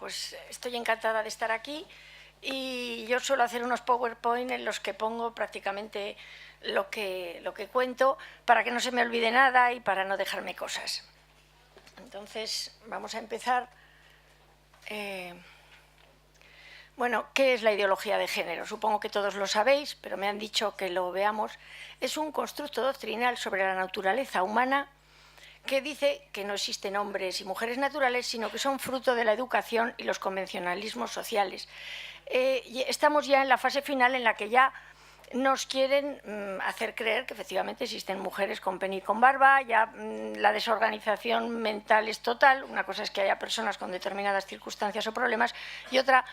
pues estoy encantada de estar aquí y yo suelo hacer unos PowerPoint en los que pongo prácticamente lo que cuento para que no se me olvide nada y para no dejarme cosas. Entonces, vamos a empezar. Bueno, ¿qué es la ideología de género? Supongo que todos lo sabéis, pero me han dicho que lo veamos. Es un constructo doctrinal sobre la naturaleza humana que dice que no existen hombres y mujeres naturales, sino que son fruto de la educación y los convencionalismos sociales. Estamos ya en la fase final en la que ya nos quieren hacer creer que efectivamente existen mujeres con pene y con barba, ya la desorganización mental es total. Una cosa es que haya personas con determinadas circunstancias o problemas y otra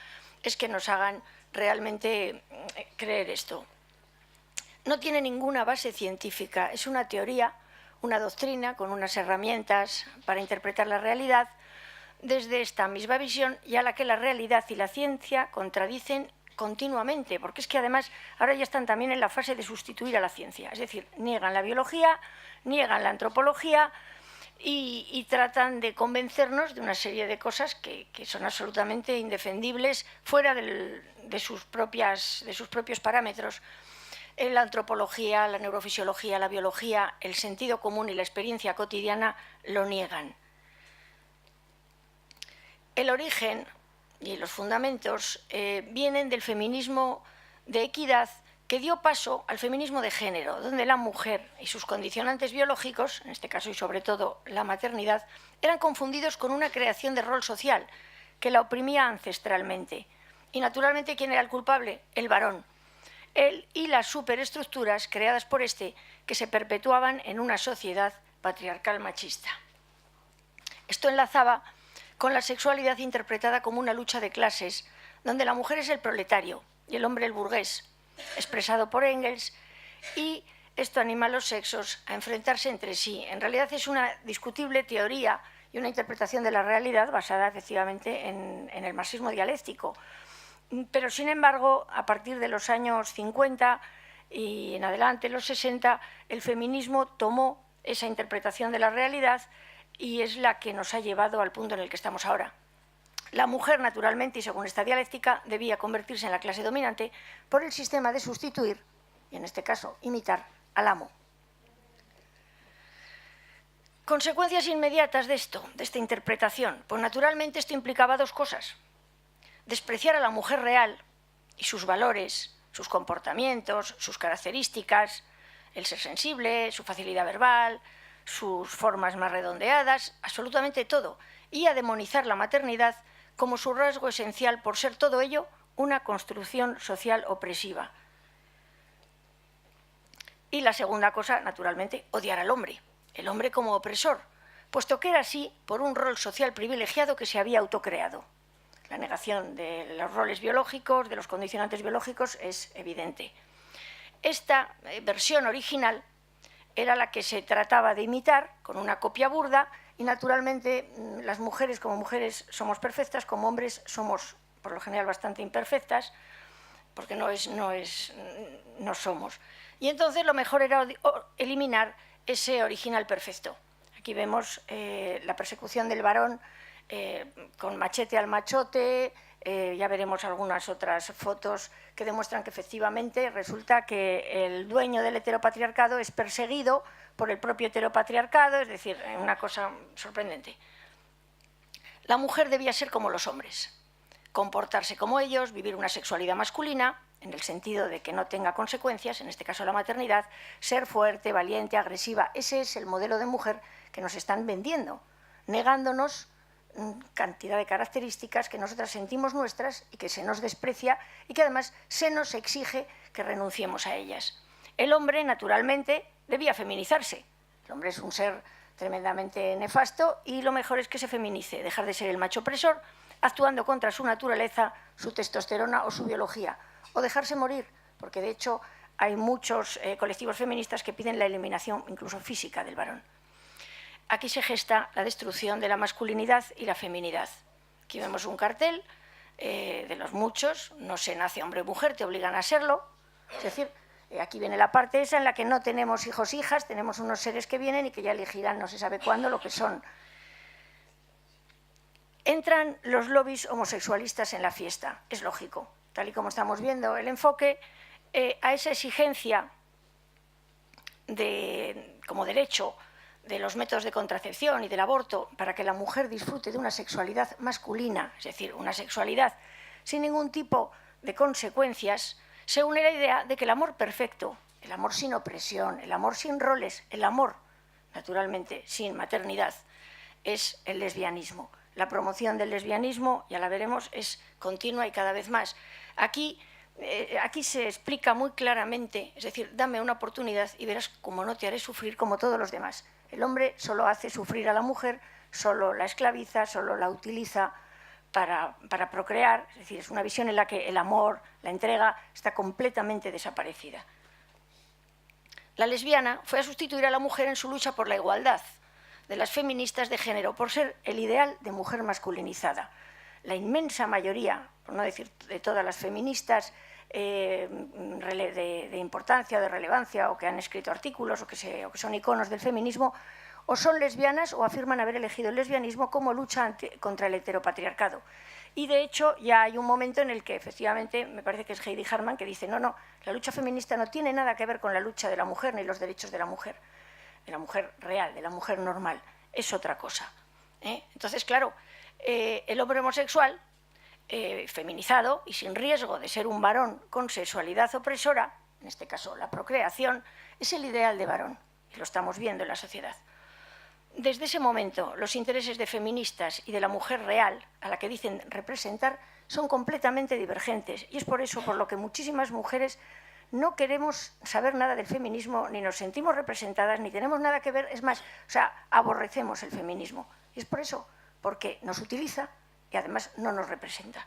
es que nos hagan realmente creer esto. No tiene ninguna base científica, es una teoría, una doctrina con unas herramientas para interpretar la realidad desde esta misma visión y a la que la realidad y la ciencia contradicen continuamente, porque es que además ahora ya están también en la fase de sustituir a la ciencia, es decir, niegan la biología, niegan la antropología y tratan de convencernos de una serie de cosas que son absolutamente indefendibles fuera de sus propios parámetros. La antropología, la neurofisiología, la biología, el sentido común y la experiencia cotidiana lo niegan. El origen y los fundamentos vienen del feminismo de equidad que dio paso al feminismo de género, donde la mujer y sus condicionantes biológicos, en este caso y sobre todo la maternidad, eran confundidos con una creación de rol social que la oprimía ancestralmente. Y naturalmente, ¿quién era el culpable? El varón. Él y las superestructuras creadas por este que se perpetuaban en una sociedad patriarcal machista. Esto enlazaba con la sexualidad interpretada como una lucha de clases, donde la mujer es el proletario y el hombre el burgués, expresado por Engels, y esto anima a los sexos a enfrentarse entre sí. En realidad es una discutible teoría y una interpretación de la realidad basada efectivamente en el marxismo dialéctico. Pero, sin embargo, a partir de los años 50 y en adelante, los 60, el feminismo tomó esa interpretación de la realidad y es la que nos ha llevado al punto en el que estamos ahora. La mujer, naturalmente, y según esta dialéctica, debía convertirse en la clase dominante por el sistema de sustituir, y en este caso, imitar al amo. Consecuencias inmediatas de esto, de esta interpretación. Pues, naturalmente, esto implicaba dos cosas. Despreciar a la mujer real y sus valores, sus comportamientos, sus características, el ser sensible, su facilidad verbal, sus formas más redondeadas, absolutamente todo, y a demonizar la maternidad como su rasgo esencial por ser todo ello una construcción social opresiva. Y la segunda cosa, naturalmente, odiar al hombre, el hombre como opresor, puesto que era así por un rol social privilegiado que se había autocreado. La negación de los roles biológicos, de los condicionantes biológicos, es evidente. Esta versión original era la que se trataba de imitar con una copia burda y, naturalmente, las mujeres como mujeres somos perfectas, como hombres somos, por lo general, bastante imperfectas, porque no somos. Y entonces lo mejor era eliminar ese original perfecto. Aquí vemos la persecución del varón con machete al machote. Ya veremos algunas otras fotos que demuestran que efectivamente resulta que el dueño del heteropatriarcado es perseguido por el propio heteropatriarcado, es decir, una cosa sorprendente. La mujer debía ser como los hombres, comportarse como ellos, vivir una sexualidad masculina, en el sentido de que no tenga consecuencias, en este caso la maternidad, ser fuerte, valiente, agresiva. Ese es el modelo de mujer que nos están vendiendo, negándonos cantidad de características que nosotras sentimos nuestras y que se nos desprecia y que además se nos exige que renunciemos a ellas. El hombre, naturalmente, debía feminizarse. El hombre es un ser tremendamente nefasto y lo mejor es que se feminice, dejar de ser el macho opresor, actuando contra su naturaleza, su testosterona o su biología, o dejarse morir, porque de hecho hay muchos colectivos feministas que piden la eliminación incluso física del varón. Aquí se gesta la destrucción de la masculinidad y la feminidad. Aquí vemos un cartel de los muchos, no se nace hombre o mujer, te obligan a serlo. Es decir, aquí viene la parte esa en la que no tenemos hijos e hijas, tenemos unos seres que vienen y que ya elegirán no se sabe cuándo lo que son. entran los lobbies homosexualistas en la fiesta. Es lógico, tal y como estamos viendo el enfoque, a esa exigencia como derecho de los métodos de contracepción y del aborto para que la mujer disfrute de una sexualidad masculina, es decir, una sexualidad sin ningún tipo de consecuencias, se une la idea de que el amor perfecto, el amor sin opresión, el amor sin roles, el amor, naturalmente, sin maternidad, es el lesbianismo. La promoción del lesbianismo, ya la veremos, es continua y cada vez más. Aquí se explica muy claramente, es decir, dame una oportunidad y verás cómo no te haré sufrir como todos los demás. El hombre solo hace sufrir a la mujer, solo la esclaviza, solo la utiliza para procrear, es decir, es una visión en la que el amor, la entrega, está completamente desaparecida. La lesbiana fue a sustituir a la mujer en su lucha por la igualdad de las feministas de género, por ser el ideal de mujer masculinizada. La inmensa mayoría, por no decir de todas las feministas de importancia, de relevancia, o que han escrito artículos, o que son iconos del feminismo, o son lesbianas o afirman haber elegido el lesbianismo como lucha contra el heteropatriarcado. Y de hecho ya hay un momento en el que efectivamente, me parece que es Heidi Harman, que dice no, la lucha feminista no tiene nada que ver con la lucha de la mujer ni los derechos de la mujer real, de la mujer normal, es otra cosa. Entonces, claro, el hombre homosexual, feminizado y sin riesgo de ser un varón con sexualidad opresora, en este caso la procreación, es el ideal de varón, y lo estamos viendo en la sociedad. Desde ese momento, los intereses de feministas y de la mujer real, a la que dicen representar, son completamente divergentes, y es por eso por lo que muchísimas mujeres no queremos saber nada del feminismo, ni nos sentimos representadas, ni tenemos nada que ver, es más, aborrecemos el feminismo. Y es por eso, porque nos utiliza y además no nos representa.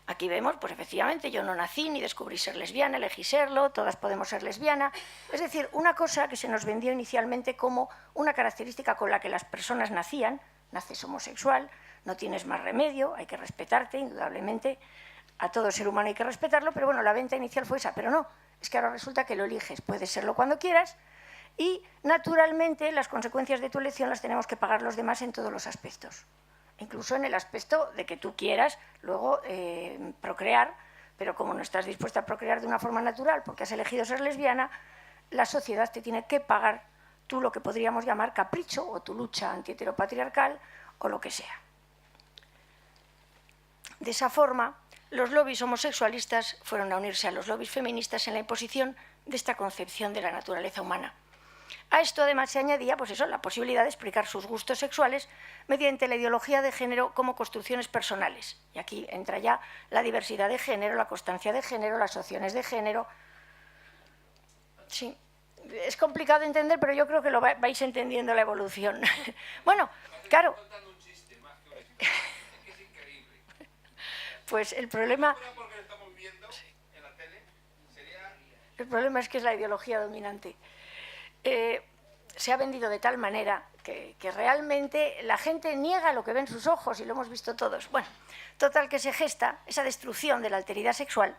Aquí vemos, pues efectivamente, yo no nací ni descubrí ser lesbiana, elegí serlo, todas podemos ser lesbiana. Es decir, una cosa que se nos vendió inicialmente como una característica con la que las personas nacían, naces homosexual, no tienes más remedio, hay que respetarte, indudablemente, a todo ser humano hay que respetarlo, pero bueno, la venta inicial fue esa, pero no, es que ahora resulta que lo eliges, puedes serlo cuando quieras y, naturalmente, las consecuencias de tu elección las tenemos que pagar los demás en todos los aspectos. Incluso en el aspecto de que tú quieras luego procrear, pero como no estás dispuesta a procrear de una forma natural porque has elegido ser lesbiana, la sociedad te tiene que pagar tú lo que podríamos llamar capricho o tu lucha antiheteropatriarcal o lo que sea. De esa forma, los lobbies homosexualistas fueron a unirse a los lobbies feministas en la imposición de esta concepción de la naturaleza humana. A esto además se añadía la posibilidad de explicar sus gustos sexuales mediante la ideología de género como construcciones personales. Y aquí entra ya la diversidad de género, la constancia de género, las opciones de género. Sí, es complicado de entender, pero yo creo que lo vais entendiendo la evolución. Bueno, claro. Pues el problema es que es la ideología dominante. Se ha vendido de tal manera que realmente la gente niega lo que ven sus ojos y lo hemos visto todos. Bueno, total que se gesta esa destrucción de la alteridad sexual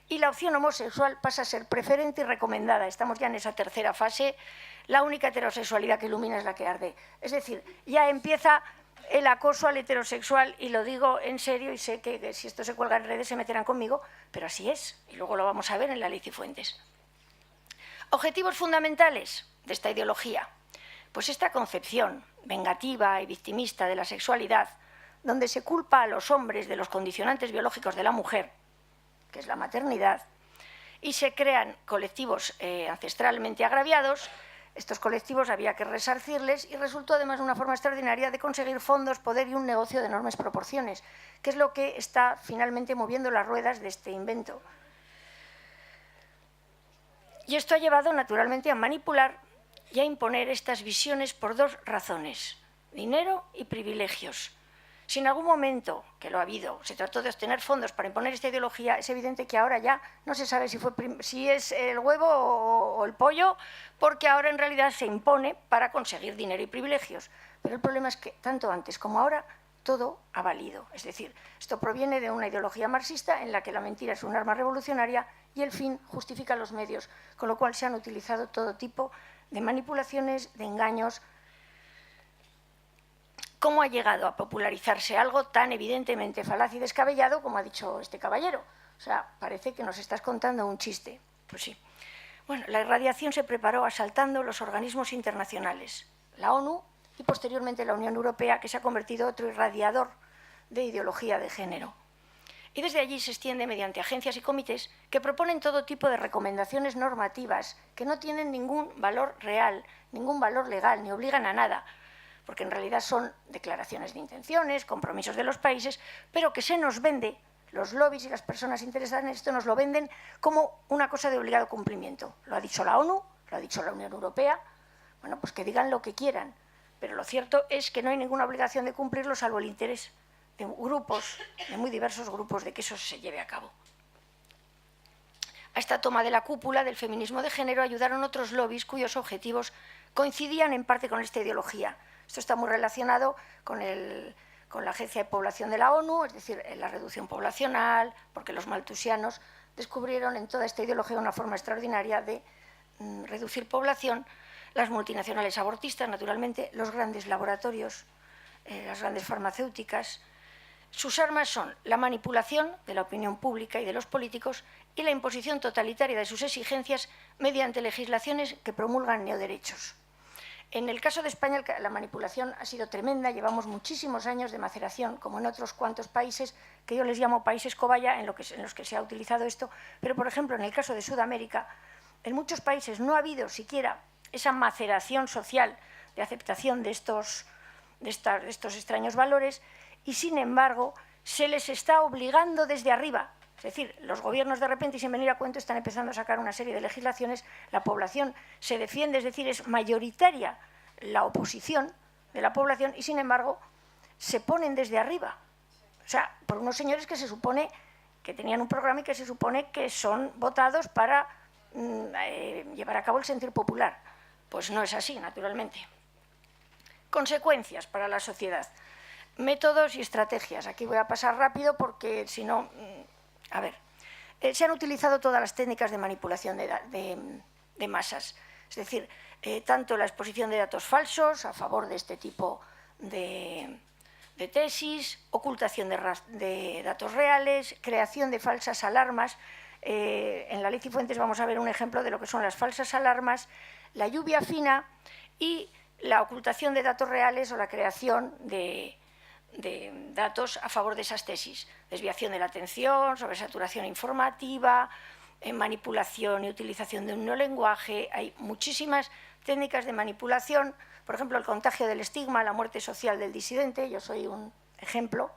y la opción homosexual pasa a ser preferente y recomendada. Estamos ya en esa tercera fase. La única heterosexualidad que ilumina es la que arde. Es decir, ya empieza el acoso al heterosexual, y lo digo en serio, y sé que si esto se cuelga en redes se meterán conmigo, pero así es, y luego lo vamos a ver en la Ley Cifuentes. Objetivos fundamentales de esta ideología. Pues esta concepción vengativa y victimista de la sexualidad, donde se culpa a los hombres de los condicionantes biológicos de la mujer, que es la maternidad, y se crean colectivos ancestralmente agraviados. Estos colectivos había que resarcirles y resultó además una forma extraordinaria de conseguir fondos, poder y un negocio de enormes proporciones, que es lo que está finalmente moviendo las ruedas de este invento. Y esto ha llevado naturalmente a manipular y a imponer estas visiones por dos razones: dinero y privilegios. Si en algún momento, que lo ha habido, se trató de obtener fondos para imponer esta ideología, es evidente que ahora ya no se sabe si es el huevo o el pollo, porque ahora en realidad se impone para conseguir dinero y privilegios. Pero el problema es que tanto antes como ahora todo ha valido. Es decir, esto proviene de una ideología marxista en la que la mentira es un arma revolucionaria y el fin justifica los medios, con lo cual se han utilizado todo tipo de manipulaciones, de engaños, ¿Cómo ha llegado a popularizarse algo tan evidentemente falaz y descabellado como ha dicho este caballero? O sea, parece que nos estás contando un chiste. Pues sí. Bueno, la irradiación se preparó asaltando los organismos internacionales, la ONU y posteriormente la Unión Europea, que se ha convertido en otro irradiador de ideología de género. Y desde allí se extiende mediante agencias y comités que proponen todo tipo de recomendaciones normativas que no tienen ningún valor real, ningún valor legal, ni obligan a nada, porque en realidad son declaraciones de intenciones, compromisos de los países, pero que se nos vende, los lobbies y las personas interesadas en esto nos lo venden como una cosa de obligado cumplimiento. Lo ha dicho la ONU, lo ha dicho la Unión Europea, bueno, pues que digan lo que quieran, pero lo cierto es que no hay ninguna obligación de cumplirlo salvo el interés de grupos, de muy diversos grupos, de que eso se lleve a cabo. A esta toma de la cúpula del feminismo de género ayudaron otros lobbies cuyos objetivos coincidían en parte con esta ideología. Esto está muy relacionado con la Agencia de Población de la ONU, es decir, la reducción poblacional, porque los maltusianos descubrieron en toda esta ideología una forma extraordinaria de reducir población, las multinacionales abortistas, naturalmente, los grandes laboratorios, las grandes farmacéuticas. Sus armas son la manipulación de la opinión pública y de los políticos y la imposición totalitaria de sus exigencias mediante legislaciones que promulgan neoderechos. En el caso de España, la manipulación ha sido tremenda. Llevamos muchísimos años de maceración, como en otros cuantos países, que yo les llamo países cobaya, en los que se ha utilizado esto. Pero, por ejemplo, en el caso de Sudamérica, en muchos países no ha habido siquiera esa maceración social de aceptación de estos extraños valores y, sin embargo, se les está obligando desde arriba. Es decir, los gobiernos de repente, y sin venir a cuento, están empezando a sacar una serie de legislaciones, la población se defiende, es decir, es mayoritaria la oposición de la población y, sin embargo, se ponen desde arriba. O sea, por unos señores que se supone que tenían un programa y que se supone que son votados para llevar a cabo el sentir popular. Pues no es así, naturalmente. Consecuencias para la sociedad. Métodos y estrategias. Aquí voy a pasar rápido porque, si no... A ver, se han utilizado todas las técnicas de manipulación de masas, es decir, tanto la exposición de datos falsos a favor de este tipo de tesis, ocultación de datos reales, creación de falsas alarmas. En la ley Cifuentes vamos a ver un ejemplo de lo que son las falsas alarmas, la lluvia fina y la ocultación de datos reales o la creación de datos a favor de esas tesis, desviación de la atención, sobresaturación informativa, manipulación y utilización de un neolenguaje. Hay muchísimas técnicas de manipulación, por ejemplo, el contagio del estigma, la muerte social del disidente. Yo soy un ejemplo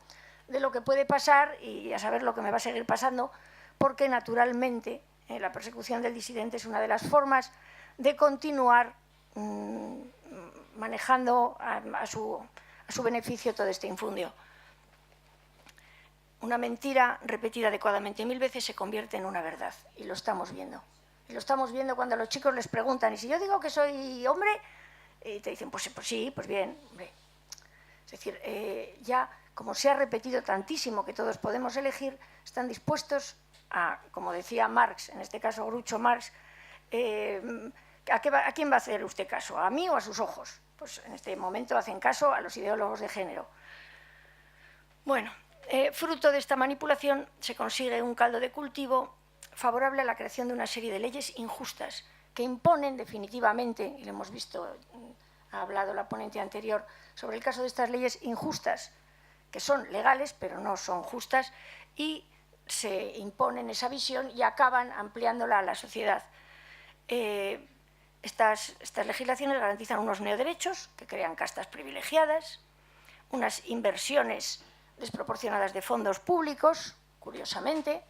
de lo que puede pasar y a saber lo que me va a seguir pasando, porque naturalmente la persecución del disidente es una de las formas de continuar manejando a su beneficio todo este infundio. Una mentira repetida adecuadamente 1000 veces se convierte en una verdad, y lo estamos viendo. Y lo estamos viendo cuando a los chicos les preguntan, ¿y si yo digo que soy hombre? Y te dicen, pues sí, pues bien, hombre. Es decir, ya como se ha repetido tantísimo que todos podemos elegir, están dispuestos a, como decía Marx, en este caso Groucho Marx, ¿a quién va a hacer usted caso? ¿A mí o a sus ojos? Pues en este momento hacen caso a los ideólogos de género. Bueno, fruto de esta manipulación se consigue un caldo de cultivo favorable a la creación de una serie de leyes injustas que imponen definitivamente, y lo hemos visto, ha hablado la ponente anterior sobre el caso de estas leyes injustas, que son legales pero no son justas, y se imponen esa visión y acaban ampliándola a la sociedad. Estas legislaciones garantizan unos neoderechos que crean castas privilegiadas, unas inversiones desproporcionadas de fondos públicos, curiosamente,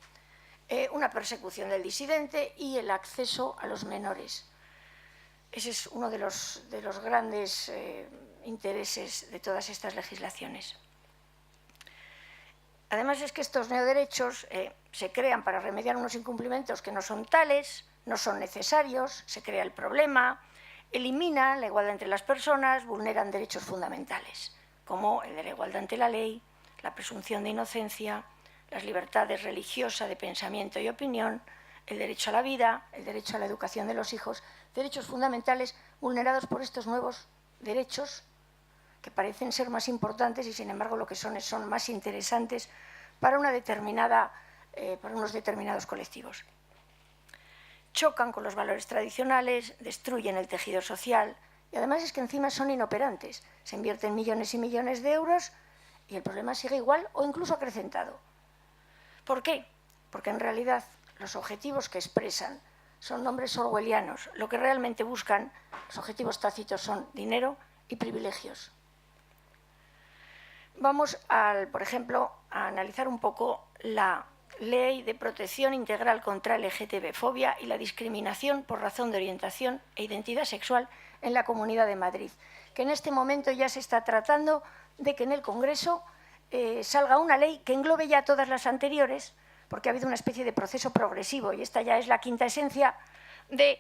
una persecución del disidente y el acceso a los menores. Ese es uno de los grandes intereses de todas estas legislaciones. Además es que estos neoderechos se crean para remediar unos incumplimientos que no son tales, no son necesarios, se crea el problema, eliminan la igualdad entre las personas, vulneran derechos fundamentales, como el de la igualdad ante la ley, la presunción de inocencia, las libertades religiosas de pensamiento y opinión, el derecho a la vida, el derecho a la educación de los hijos, derechos fundamentales vulnerados por estos nuevos derechos que parecen ser más importantes y, sin embargo, lo que son más interesantes para unos determinados colectivos. Chocan con los valores tradicionales, destruyen el tejido social y además es que encima son inoperantes. Se invierten millones y millones de euros y el problema sigue igual o incluso acrecentado. ¿Por qué? Porque en realidad los objetivos que expresan son nombres orwellianos. Lo que realmente buscan, los objetivos tácitos, son dinero y privilegios. Vamos, por ejemplo, a analizar un poco la Ley de Protección Integral contra la LGTB-fobia y la discriminación por razón de orientación e identidad sexual en la Comunidad de Madrid, que en este momento ya se está tratando de que en el Congreso salga una ley que englobe ya todas las anteriores, porque ha habido una especie de proceso progresivo y esta ya es la quinta esencia de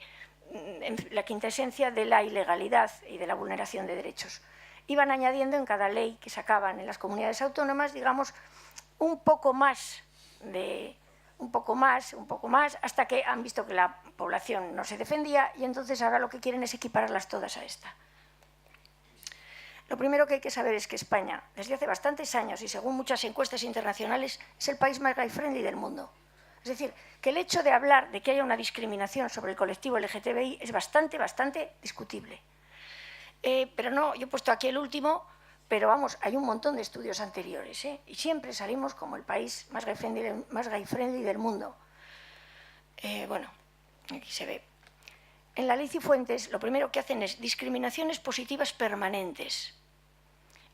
la ilegalidad y de la vulneración de derechos. Iban añadiendo en cada ley que sacaban en las comunidades autónomas, digamos, un poco más, hasta que han visto que la población no se defendía y entonces ahora lo que quieren es equipararlas todas a esta. Lo primero que hay que saber es que España, desde hace bastantes años y según muchas encuestas internacionales, es el país más gay-friendly del mundo. Es decir, que el hecho de hablar de que haya una discriminación sobre el colectivo LGTBI es bastante discutible. Pero no, yo he puesto aquí el último, pero vamos, hay un montón de estudios anteriores, y siempre salimos como el país más gay-friendly del mundo. Bueno, aquí se ve. En la Ley Cifuentes lo primero que hacen es discriminaciones positivas permanentes.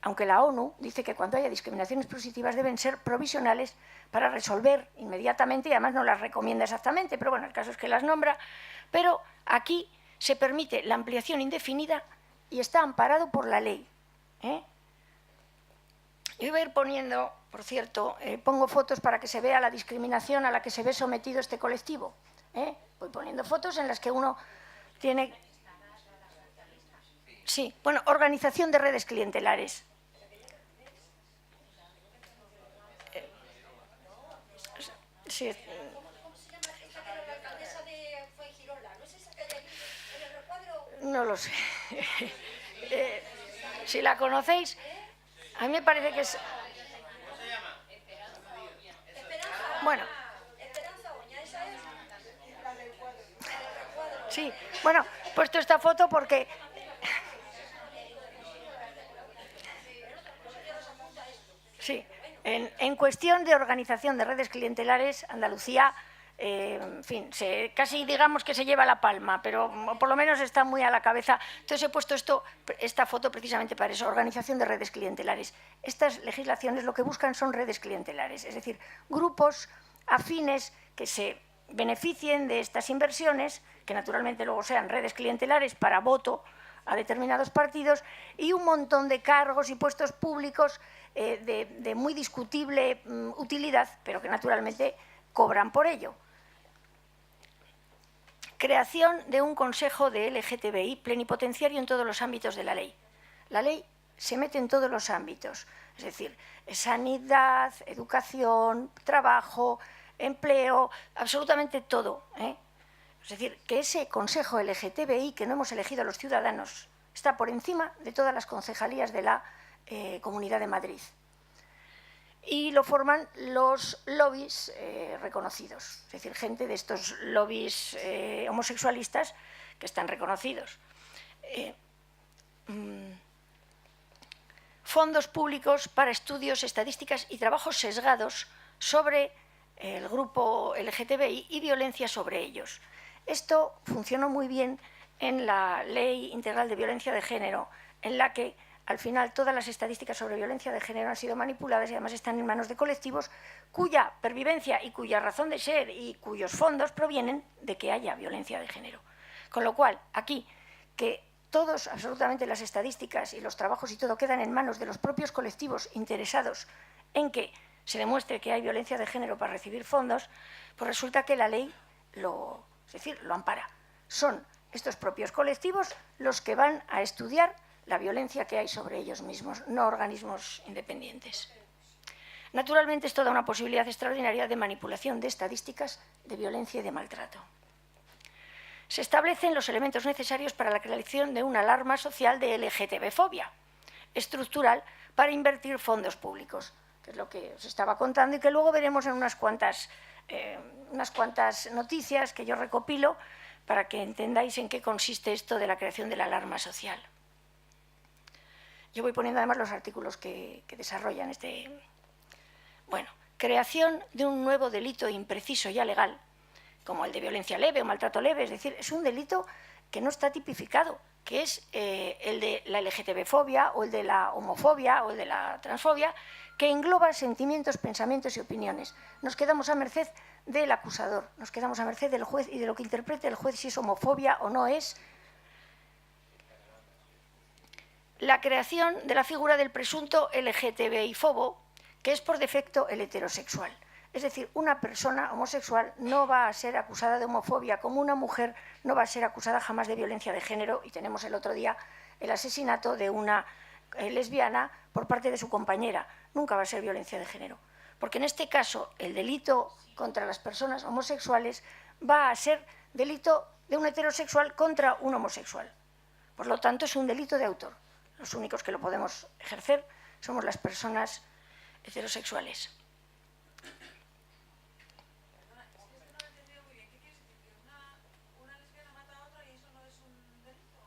Aunque la ONU dice que cuando haya discriminaciones positivas deben ser provisionales para resolver inmediatamente, y además no las recomienda exactamente, pero bueno, el caso es que las nombra, pero aquí se permite la ampliación indefinida y está amparado por la ley. Yo voy a ir poniendo, por cierto, pongo fotos para que se vea la discriminación a la que se ve sometido este colectivo. Voy poniendo fotos en las que uno tiene... Sí, bueno, organización de redes clientelares. Sí. No lo sé. Si la conocéis, a mí me parece que es... Bueno. Sí, bueno, he puesto esta foto porque... Sí, en cuestión de organización de redes clientelares, Andalucía, en fin, casi digamos que se lleva la palma, pero por lo menos está muy a la cabeza. Entonces he puesto esta foto precisamente para eso, organización de redes clientelares. Estas legislaciones lo que buscan son redes clientelares, es decir, grupos afines que se beneficien de estas inversiones, que naturalmente luego sean redes clientelares para voto a determinados partidos, y un montón de cargos y puestos públicos de muy discutible utilidad, pero que naturalmente cobran por ello. Creación de un consejo de LGTBI plenipotenciario en todos los ámbitos de la ley. La ley se mete en todos los ámbitos, es decir, sanidad, educación, trabajo, empleo, absolutamente todo. Es decir, que ese consejo LGTBI que no hemos elegido los ciudadanos está por encima de todas las concejalías de la Comunidad de Madrid. Y lo forman los lobbies reconocidos, es decir, gente de estos lobbies homosexualistas que están reconocidos. Fondos públicos para estudios, estadísticas y trabajos sesgados sobre el grupo LGTBI y violencia sobre ellos. Esto funcionó muy bien en la Ley Integral de Violencia de Género, en la que al final todas las estadísticas sobre violencia de género han sido manipuladas y además están en manos de colectivos cuya pervivencia y cuya razón de ser y cuyos fondos provienen de que haya violencia de género. Con lo cual, aquí, que todos, absolutamente las estadísticas y los trabajos y todo quedan en manos de los propios colectivos interesados en que se demuestre que hay violencia de género para recibir fondos, pues resulta que la ley lo ampara. Son estos propios colectivos los que van a estudiar la violencia que hay sobre ellos mismos, no organismos independientes. Naturalmente, es toda una posibilidad extraordinaria de manipulación de estadísticas de violencia y de maltrato. Se establecen los elementos necesarios para la creación de una alarma social de LGTB-fobia. estructural para invertir fondos públicos, que es lo que os estaba contando y que luego veremos en unas cuantas noticias que yo recopilo para que entendáis en qué consiste esto de la creación de la alarma social. Yo voy poniendo además los artículos que desarrollan este... Bueno, creación de un nuevo delito impreciso y alegal, como el de violencia leve o maltrato leve, es decir, es un delito que no está tipificado, que es el de la LGTB-fobia o el de la homofobia o el de la transfobia, que engloba sentimientos, pensamientos y opiniones. Nos quedamos a merced del acusador, nos quedamos a merced del juez y de lo que interprete el juez si es homofobia o no es. La creación de la figura del presunto LGTBI-fobo, que es por defecto el heterosexual. Es decir, una persona homosexual no va a ser acusada de homofobia, como una mujer no va a ser acusada jamás de violencia de género, y tenemos el otro día el asesinato de una lesbiana por parte de su compañera. Nunca va a ser violencia de género, porque en este caso el delito contra las personas homosexuales va a ser delito de un heterosexual contra un homosexual. Por lo tanto, es un delito de autor. Los únicos que lo podemos ejercer somos las personas heterosexuales.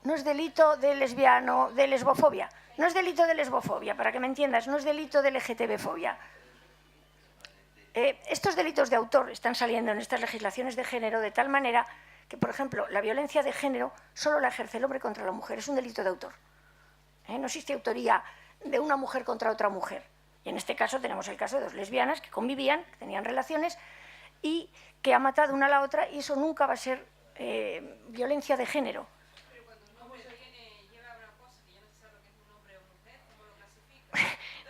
No es delito de lesbiano, de lesbofobia. No es delito de lesbofobia, para que me entiendas, no es delito de LGTB-fobia. Estos delitos de autor están saliendo en estas legislaciones de género de tal manera que, por ejemplo, la violencia de género solo la ejerce el hombre contra la mujer, es un delito de autor. No existe autoría de una mujer contra otra mujer. Y en este caso tenemos el caso de dos lesbianas que convivían, que tenían relaciones y que ha matado una a la otra, y eso nunca va a ser violencia de género.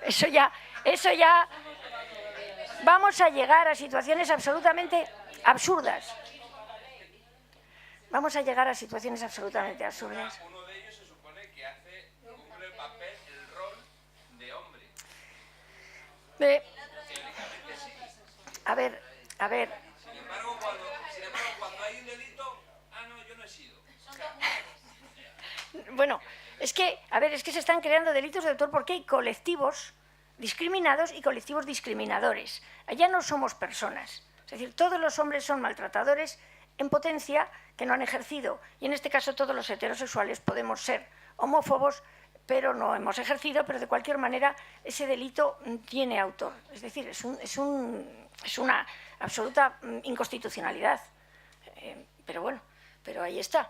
Eso ya vamos a llegar a situaciones absolutamente absurdas. Vamos a llegar a situaciones absolutamente absurdas. Uno de ellos se supone que cumple el papel, el rol de hombre. A ver. Sin embargo, cuando hay un delito, no, yo no he sido. Bueno, es que se están creando delitos de autor porque hay colectivos discriminados y colectivos discriminadores. Allá no somos personas. Es decir, todos los hombres son maltratadores en potencia que no han ejercido. Y en este caso todos los heterosexuales podemos ser homófobos, pero no hemos ejercido, pero de cualquier manera ese delito tiene autor. Es decir, es una absoluta inconstitucionalidad. Pero bueno, pero ahí está.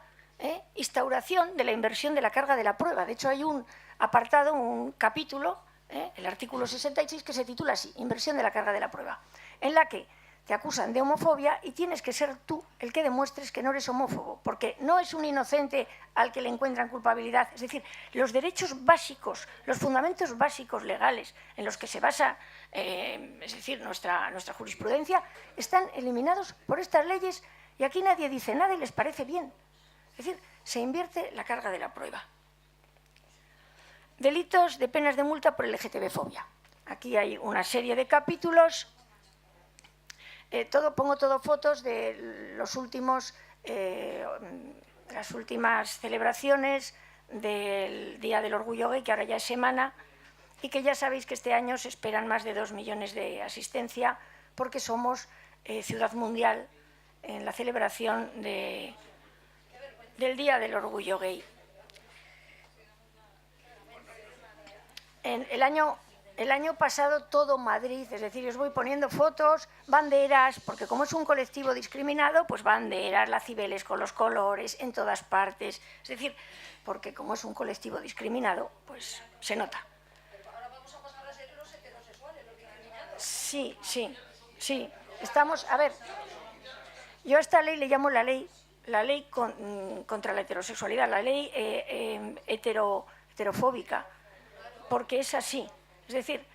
Instauración de la inversión de la carga de la prueba. De hecho, hay un apartado, un capítulo, el artículo 66, que se titula así, inversión de la carga de la prueba, en la que te acusan de homofobia y tienes que ser tú el que demuestres que no eres homófobo, porque no es un inocente al que le encuentran culpabilidad. Es decir, los derechos básicos, los fundamentos básicos legales en los que se basa, es decir, nuestra jurisprudencia, están eliminados por estas leyes y aquí nadie dice nada y les parece bien. Es decir, se invierte la carga de la prueba. Delitos de penas de multa por LGTB-fobia. Aquí hay una serie de capítulos. Pongo todo fotos de las últimas celebraciones del Día del Orgullo Gay, que ahora ya es semana, y que ya sabéis que este año se esperan más de 2 millones de asistencia, porque somos ciudad mundial en la celebración del Día del Orgullo Gay. El año pasado todo Madrid, es decir, os voy poniendo fotos, banderas, porque como es un colectivo discriminado, pues banderas, las cibeles con los colores, en todas partes. Es decir, porque como es un colectivo discriminado, pues se nota. Pero ahora vamos a pasar a ser los heterosexuales, los discriminados. Sí. Estamos, a ver, yo a esta ley le llamo la ley contra la heterosexualidad, la ley heterofóbica, porque es así. Es decir,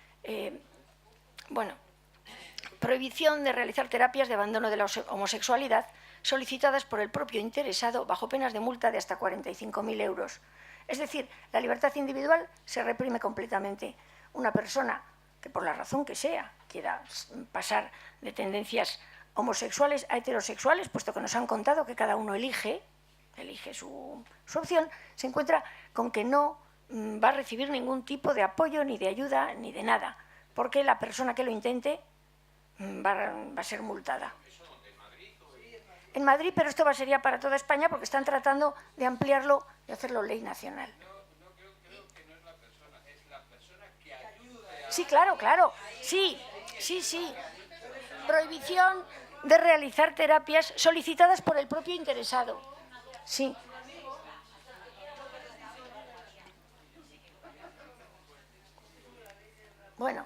prohibición de realizar terapias de abandono de la homosexualidad solicitadas por el propio interesado bajo penas de multa de hasta 45.000 euros. Es decir, la libertad individual se reprime completamente. Una persona que por la razón que sea quiera pasar de tendencias homosexuales a heterosexuales, puesto que nos han contado que cada uno elige su opción, se encuentra con que no va a recibir ningún tipo de apoyo, ni de ayuda, ni de nada, porque la persona que lo intente va a ser multada. En Madrid, pero esto sería para toda España porque están tratando de ampliarlo y hacerlo ley nacional. Creo que no es la persona, es la persona que ayude a... Sí, claro, claro. Sí. Prohibición de realizar terapias solicitadas por el propio interesado. Sí. Bueno,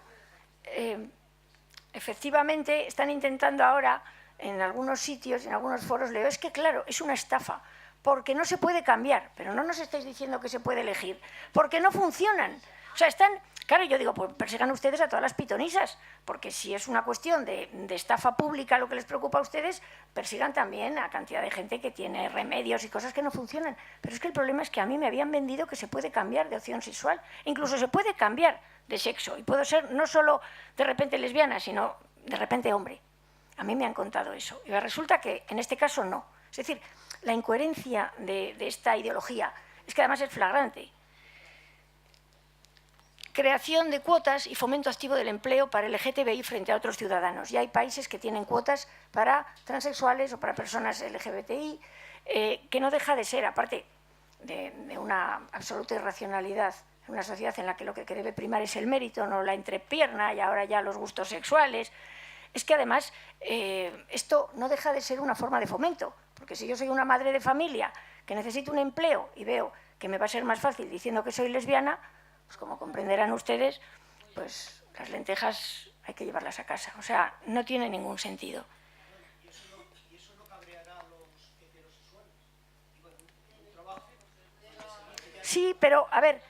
efectivamente están intentando ahora, en algunos sitios, en algunos foros, leo, es que claro, es una estafa, porque no se puede cambiar, pero no nos estáis diciendo que se puede elegir, porque no funcionan. O sea, están, claro, yo digo, pues persigan ustedes a todas las pitonisas, porque si es una cuestión de estafa pública lo que les preocupa a ustedes, persigan también a cantidad de gente que tiene remedios y cosas que no funcionan. Pero es que el problema es que a mí me habían vendido que se puede cambiar de opción sexual, incluso se puede cambiar de sexo, y puedo ser no solo de repente lesbiana, sino de repente hombre. A mí me han contado eso, y resulta que en este caso no. Es decir, la incoherencia de esta ideología es que además es flagrante. Creación de cuotas y fomento activo del empleo para el LGTBI frente a otros ciudadanos. Y hay países que tienen cuotas para transexuales o para personas LGBTI, que no deja de ser, aparte de una absoluta irracionalidad, en una sociedad en la que lo que debe primar es el mérito, no la entrepierna y ahora ya los gustos sexuales. Es que además esto no deja de ser una forma de fomento, porque si yo soy una madre de familia que necesito un empleo y veo que me va a ser más fácil diciendo que soy lesbiana, pues como comprenderán ustedes, pues las lentejas hay que llevarlas a casa. O sea, no tiene ningún sentido. ¿Y eso no cabreará a los heterosexuales? Un trabajo. Sí, pero, a ver,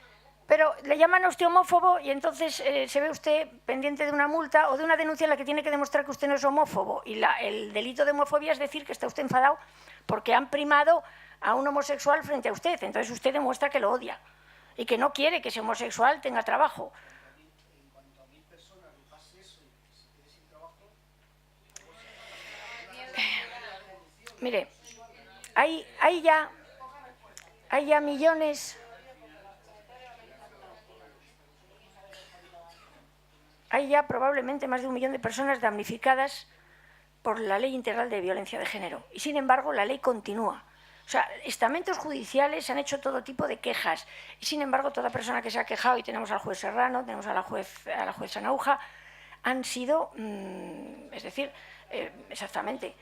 pero le llaman a usted homófobo y entonces se ve usted pendiente de una multa o de una denuncia en la que tiene que demostrar que usted no es homófobo. Y el delito de homofobia es decir que está usted enfadado porque han primado a un homosexual frente a usted. Entonces usted demuestra que lo odia y que no quiere que ese homosexual tenga trabajo. En cuanto a 1000 personas le pase eso y se quede sin trabajo... Mire, hay ya millones... Hay ya probablemente más de 1 millón de personas damnificadas por la Ley Integral de Violencia de Género. Y sin embargo, la ley continúa. O sea, estamentos judiciales han hecho todo tipo de quejas. Y sin embargo, toda persona que se ha quejado, y tenemos al juez Serrano, tenemos a la juez Sanauja, han sido, es decir, exactamente,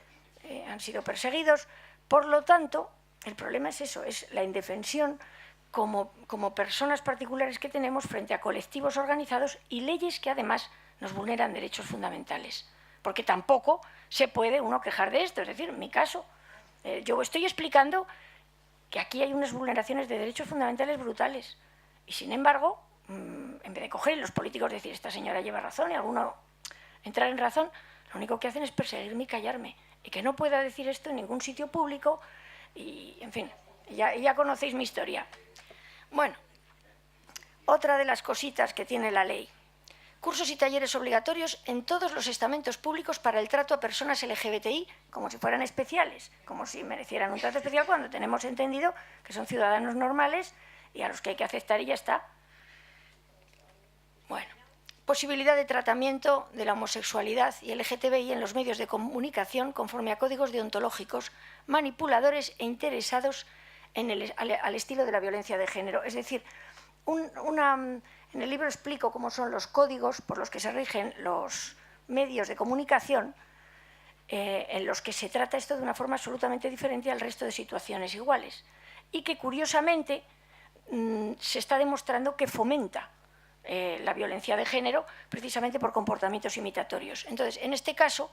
han sido perseguidos. Por lo tanto, el problema es eso, es la indefensión como personas particulares que tenemos frente a colectivos organizados y leyes que además nos vulneran derechos fundamentales. Porque tampoco se puede uno quejar de esto. Es decir, en mi caso, yo estoy explicando que aquí hay unas vulneraciones de derechos fundamentales brutales. Y sin embargo, en vez de coger los políticos decir esta señora lleva razón y alguno entrar en razón, lo único que hacen es perseguirme y callarme. Y que no pueda decir esto en ningún sitio público y, en fin, ya conocéis mi historia. Bueno, otra de las cositas que tiene la ley. Cursos y talleres obligatorios en todos los estamentos públicos para el trato a personas LGBTI como si fueran especiales, como si merecieran un trato especial cuando tenemos entendido que son ciudadanos normales y a los que hay que aceptar y ya está. Bueno, posibilidad de tratamiento de la homosexualidad y LGTBI en los medios de comunicación conforme a códigos deontológicos manipuladores e interesados al estilo de la violencia de género. Es decir, en el libro explico cómo son los códigos por los que se rigen los medios de comunicación en los que se trata esto de una forma absolutamente diferente al resto de situaciones iguales y que curiosamente se está demostrando que fomenta la violencia de género precisamente por comportamientos imitatorios. Entonces, en este caso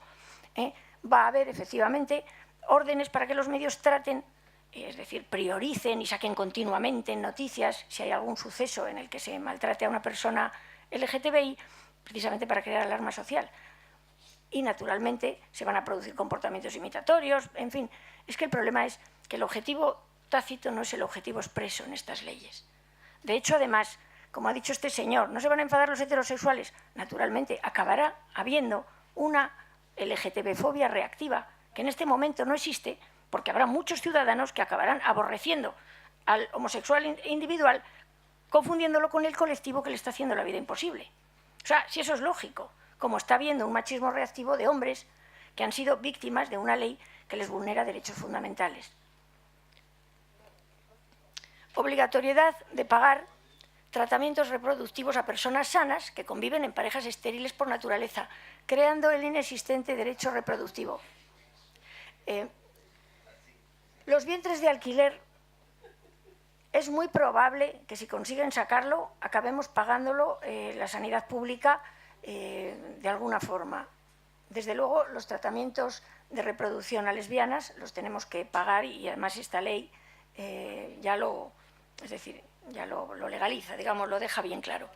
va a haber efectivamente órdenes para que los medios traten, es decir, prioricen y saquen continuamente en noticias si hay algún suceso en el que se maltrate a una persona LGTBI, precisamente para crear alarma social. Y, naturalmente, se van a producir comportamientos imitatorios, en fin. Es que el problema es que el objetivo tácito no es el objetivo expreso en estas leyes. De hecho, además, como ha dicho este señor, ¿no se van a enfadar los heterosexuales? Naturalmente, acabará habiendo una LGTB-fobia reactiva, que en este momento no existe, porque habrá muchos ciudadanos que acabarán aborreciendo al homosexual individual confundiéndolo con el colectivo que le está haciendo la vida imposible. O sea, si eso es lógico, como está habiendo un machismo reactivo de hombres que han sido víctimas de una ley que les vulnera derechos fundamentales. Obligatoriedad de pagar tratamientos reproductivos a personas sanas que conviven en parejas estériles por naturaleza, creando el inexistente derecho reproductivo. Los vientres de alquiler, es muy probable que si consiguen sacarlo, acabemos pagándolo la sanidad pública de alguna forma. Desde luego, los tratamientos de reproducción a lesbianas los tenemos que pagar y además esta ley ya lo legaliza, digamos, lo deja bien claro.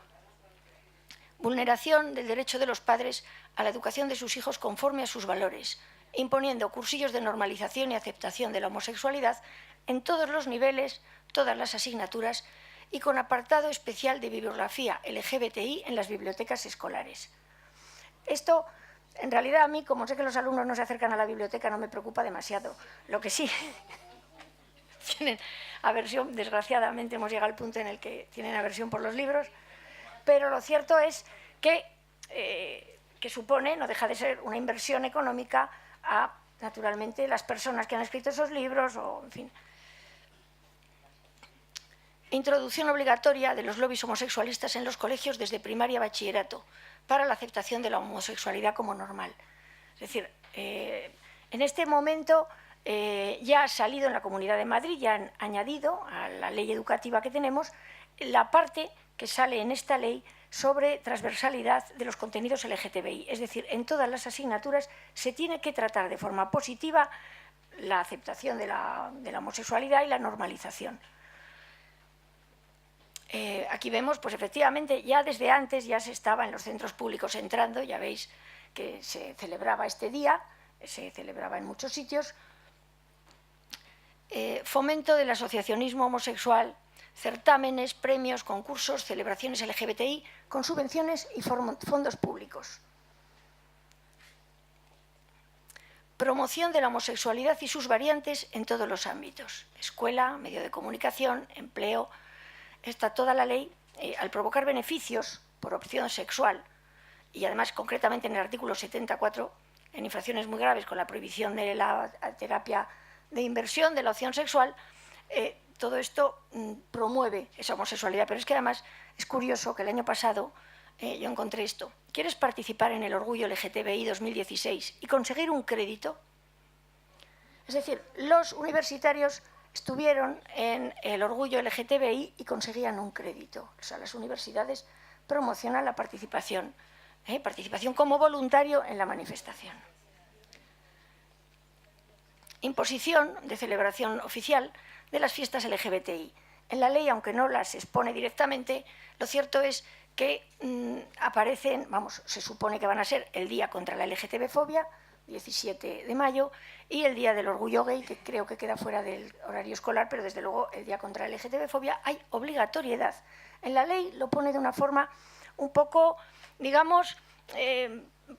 Vulneración del derecho de los padres a la educación de sus hijos conforme a sus valores, imponiendo cursillos de normalización y aceptación de la homosexualidad en todos los niveles, todas las asignaturas y con apartado especial de bibliografía LGBTI en las bibliotecas escolares. Esto, en realidad, a mí, como sé que los alumnos no se acercan a la biblioteca, no me preocupa demasiado. Lo que sí tienen aversión, desgraciadamente hemos llegado al punto en el que tienen aversión por los libros, pero lo cierto es que supone, no deja de ser una inversión económica a, naturalmente, las personas que han escrito esos libros, o en fin. Introducción obligatoria de los lobbies homosexualistas en los colegios desde primaria a bachillerato para la aceptación de la homosexualidad como normal. Es decir, en este momento ya ha salido en la Comunidad de Madrid, ya han añadido a la ley educativa que tenemos la parte que sale en esta ley sobre transversalidad de los contenidos LGTBI. Es decir, en todas las asignaturas se tiene que tratar de forma positiva la aceptación de la homosexualidad y la normalización. Aquí vemos, pues efectivamente, ya desde antes ya se estaba en los centros públicos entrando, ya veis que se celebraba este día, se celebraba en muchos sitios. Fomento del asociacionismo homosexual, certámenes, premios, concursos, celebraciones LGBTI con subvenciones y fondos públicos. Promoción de la homosexualidad y sus variantes en todos los ámbitos, escuela, medio de comunicación, empleo. Está toda la ley, al provocar beneficios por opción sexual, y además concretamente en el artículo 74, en infracciones muy graves con la prohibición de la terapia de inversión de la opción sexual, todo esto promueve esa homosexualidad. Pero es que además es curioso que el año pasado yo encontré esto. ¿Quieres participar en el Orgullo LGTBI 2016 y conseguir un crédito? Es decir, los universitarios estuvieron en el Orgullo LGTBI y conseguían un crédito. O sea, las universidades promocionan la participación, participación como voluntario en la manifestación. Imposición de celebración oficial de las fiestas LGBTI. En la ley, aunque no las expone directamente, lo cierto es que aparecen, se supone que van a ser el Día contra la LGTB-fobia, 17 de mayo, y el Día del Orgullo Gay, que creo que queda fuera del horario escolar, pero desde luego el Día contra la LGTB-fobia hay obligatoriedad. En la ley lo pone de una forma un poco, digamos,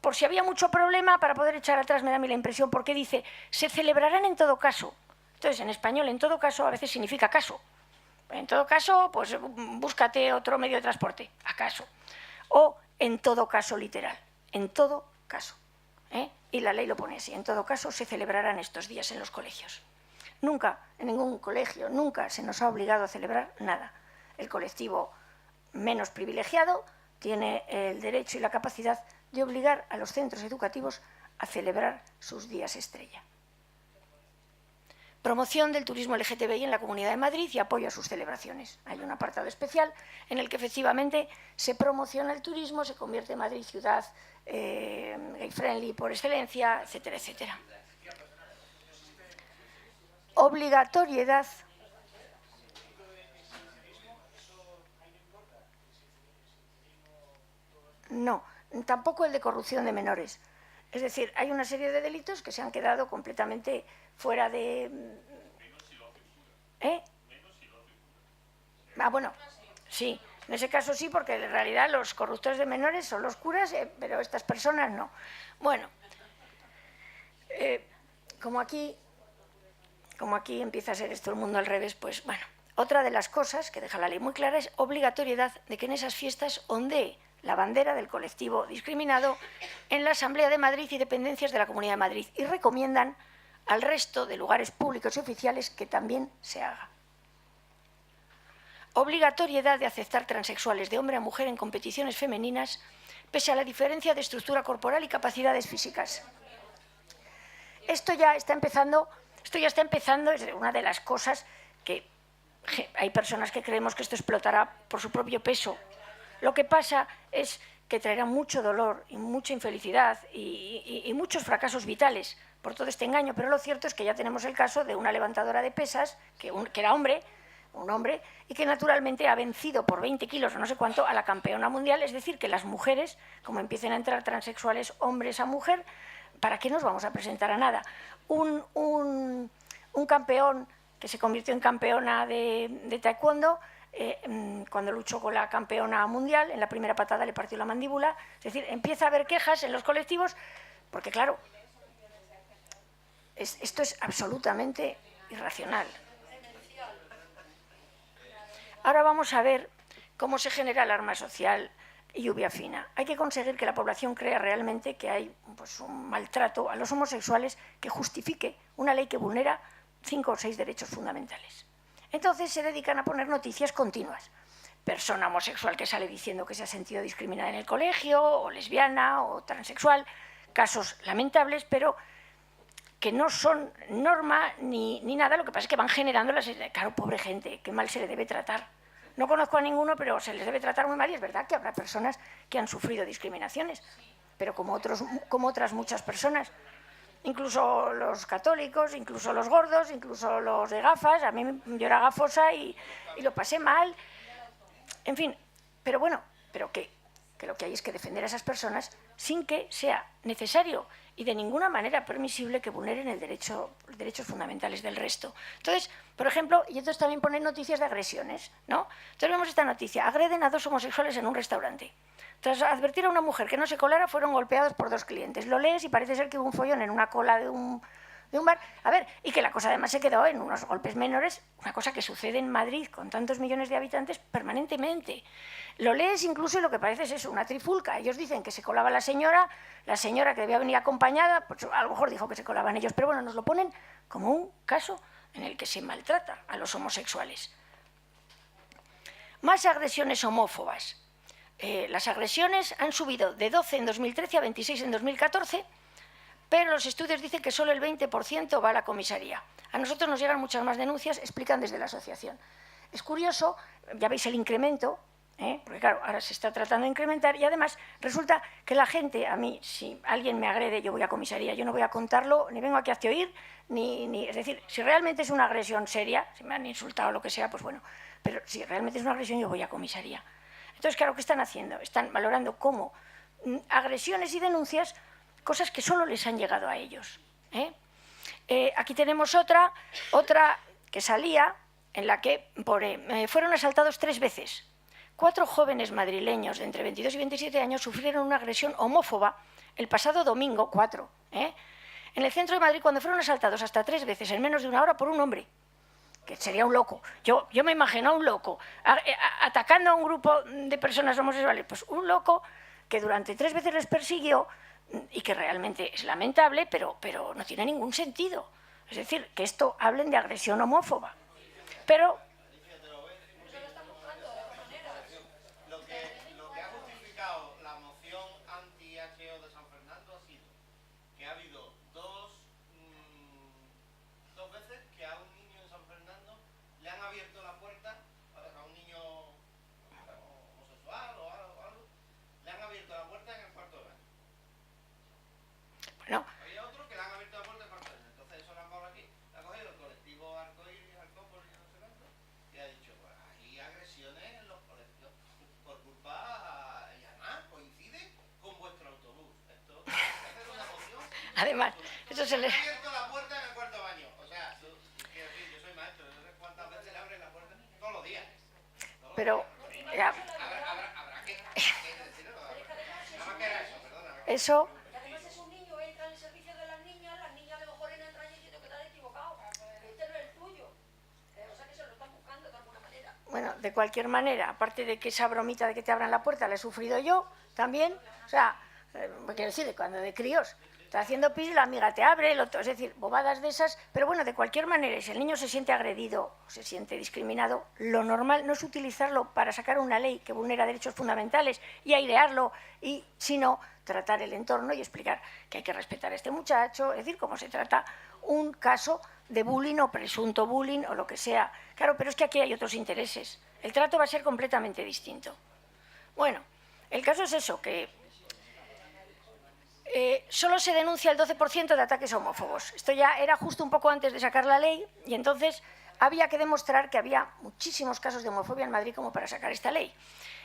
por si había mucho problema, para poder echar atrás, me da a mí la impresión, porque dice, se celebrarán en todo caso. Entonces, en español, en todo caso, a veces significa caso. En todo caso, pues búscate otro medio de transporte, acaso. O en todo caso literal, en todo caso. Y la ley lo pone así, en todo caso se celebrarán estos días en los colegios. Nunca, en ningún colegio, nunca se nos ha obligado a celebrar nada. El colectivo menos privilegiado tiene el derecho y la capacidad de obligar a los centros educativos a celebrar sus días estrella. Promoción del turismo LGTBI en la Comunidad de Madrid y apoyo a sus celebraciones. Hay un apartado especial en el que efectivamente se promociona el turismo, se convierte en Madrid ciudad gay-friendly por excelencia, etcétera, etcétera. Obligatoriedad. No, tampoco el de corrupción de menores. Es decir, hay una serie de delitos que se han quedado completamente fuera de... Bueno, sí, en ese caso sí, porque en realidad los corruptores de menores son los curas, pero estas personas no. Bueno, como aquí empieza a ser esto el mundo al revés, pues bueno, otra de las cosas que deja la ley muy clara es obligatoriedad de que en esas fiestas ondee la bandera del colectivo discriminado en la Asamblea de Madrid y dependencias de la Comunidad de Madrid, y recomiendan al resto de lugares públicos y oficiales que también se haga. Obligatoriedad de aceptar transexuales de hombre a mujer en competiciones femeninas, pese a la diferencia de estructura corporal y capacidades físicas. Esto ya está empezando, es una de las cosas que hay personas que creemos que esto explotará por su propio peso. Lo que pasa es que traerá mucho dolor y mucha infelicidad y muchos fracasos vitales por todo este engaño, pero lo cierto es que ya tenemos el caso de una levantadora de pesas, que era un hombre, y que naturalmente ha vencido por 20 kilos o no sé cuánto a la campeona mundial. Es decir, que las mujeres, como empiecen a entrar transexuales hombres a mujer, ¿para qué nos vamos a presentar a nada? Un campeón que se convirtió en campeona de taekwondo, cuando luchó con la campeona mundial, en la primera patada le partió la mandíbula. Es decir, empieza a haber quejas en los colectivos, porque claro, esto es absolutamente irracional. Ahora vamos a ver cómo se genera alarma social y lluvia fina. Hay que conseguir que la población crea realmente que hay pues, un maltrato a los homosexuales que justifique una ley que vulnera 5 o 6 derechos fundamentales. Entonces se dedican a poner noticias continuas. Persona homosexual que sale diciendo que se ha sentido discriminada en el colegio, o lesbiana, o transexual. Casos lamentables, pero que no son norma ni nada. Lo que pasa es que van generando las... Claro, pobre gente, qué mal se le debe tratar. No conozco a ninguno, pero se les debe tratar muy mal, y es verdad que habrá personas que han sufrido discriminaciones, pero como otras muchas personas. Incluso los católicos, incluso los gordos, incluso los de gafas. Yo era gafosa y lo pasé mal. En fin, pero bueno, que lo que hay es que defender a esas personas sin que sea necesario y de ninguna manera permisible que vulneren los derechos fundamentales del resto. Entonces, por ejemplo, y entonces también ponen noticias de agresiones, ¿no? Entonces vemos esta noticia: agreden a 2 homosexuales en un restaurante. Tras advertir a una mujer que no se colara, fueron golpeados por 2 clientes. Lo lees y parece ser que hubo un follón en una cola de un bar. A ver, y que la cosa además se quedó en unos golpes menores, una cosa que sucede en Madrid con tantos millones de habitantes permanentemente. Lo lees incluso y lo que parece es eso, una trifulca. Ellos dicen que se colaba la señora que debía venir acompañada, pues a lo mejor dijo que se colaban ellos, pero bueno, nos lo ponen como un caso en el que se maltrata a los homosexuales. Más agresiones homófobas. Las agresiones han subido de 12 en 2013 a 26 en 2014, pero los estudios dicen que solo el 20% va a la comisaría. A nosotros nos llegan muchas más denuncias, explican desde la asociación. Es curioso, ya veis el incremento, porque claro, ahora se está tratando de incrementar, y además resulta que la gente, a mí, si alguien me agrede, yo voy a comisaría, yo no voy a contarlo, ni vengo aquí a oír, es decir, si realmente es una agresión seria, si me han insultado o lo que sea, pues bueno, pero si realmente es una agresión, yo voy a comisaría. Entonces, claro, ¿qué están haciendo? Están valorando como agresiones y denuncias cosas que solo les han llegado a ellos. Aquí tenemos otra que salía, en la que fueron asaltados 3 veces. 4 jóvenes madrileños de entre 22 y 27 años sufrieron una agresión homófoba el pasado domingo, 4, en el centro de Madrid, cuando fueron asaltados hasta 3 veces en menos de una hora por un hombre, que sería un loco. Yo me imagino a un loco atacando a un grupo de personas homosexuales, pues un loco que durante 3 veces les persiguió, y que realmente es lamentable, pero no tiene ningún sentido. Es decir, que esto hablen de agresión homófoba. Pero lo que ha justificado la moción anti-HO de San Fernando ha sido que ha habido dos veces que a un niño en San Fernando le han abierto la puerta, a un niño homosexual o algo, le han abierto la puerta en el cuarto de baño. bueno, Había otro que le han abierto la puerta en el cuarto de baño. Entonces eso lo han cogido aquí, lo ha cogido el colectivo Arcoíris, Arcópolis, no sé cuánto, y ha dicho, pues hay agresiones en los colegios por culpa, y además coincide con vuestro autobús. Esto hay que hacer una moción. además, eso se le... Le han abierto la puerta en el cuarto de baño. O sea, quiero decir, yo soy maestro, no sé cuántas veces le abren la puerta todos los días. Pero ya, Habrá que decirlo. Nada más que era eso, perdona. eso... Y además es un niño, entra en el servicio de las niñas a lo mejor entran diciendo que te has equivocado. Este no es el tuyo. O sea que se lo están buscando. Bueno, de cualquier manera, aparte de que esa bromita de que te abran la puerta la he sufrido yo también, o sea, quiero decir, cuando de críos estás haciendo pis, la amiga te abre, el otro, es decir, bobadas de esas, pero bueno, de cualquier manera, si el niño se siente agredido o se siente discriminado, lo normal no es utilizarlo para sacar una ley que vulnera derechos fundamentales y airearlo, sino tratar el entorno y explicar que hay que respetar a este muchacho, es decir, cómo se trata un caso de bullying o presunto bullying o lo que sea. Claro, pero es que aquí hay otros intereses. El trato va a ser completamente distinto. Bueno, el caso es eso, que solo se denuncia el 12% de ataques homófobos. Esto ya era justo un poco antes de sacar la ley y entonces había que demostrar que había muchísimos casos de homofobia en Madrid como para sacar esta ley.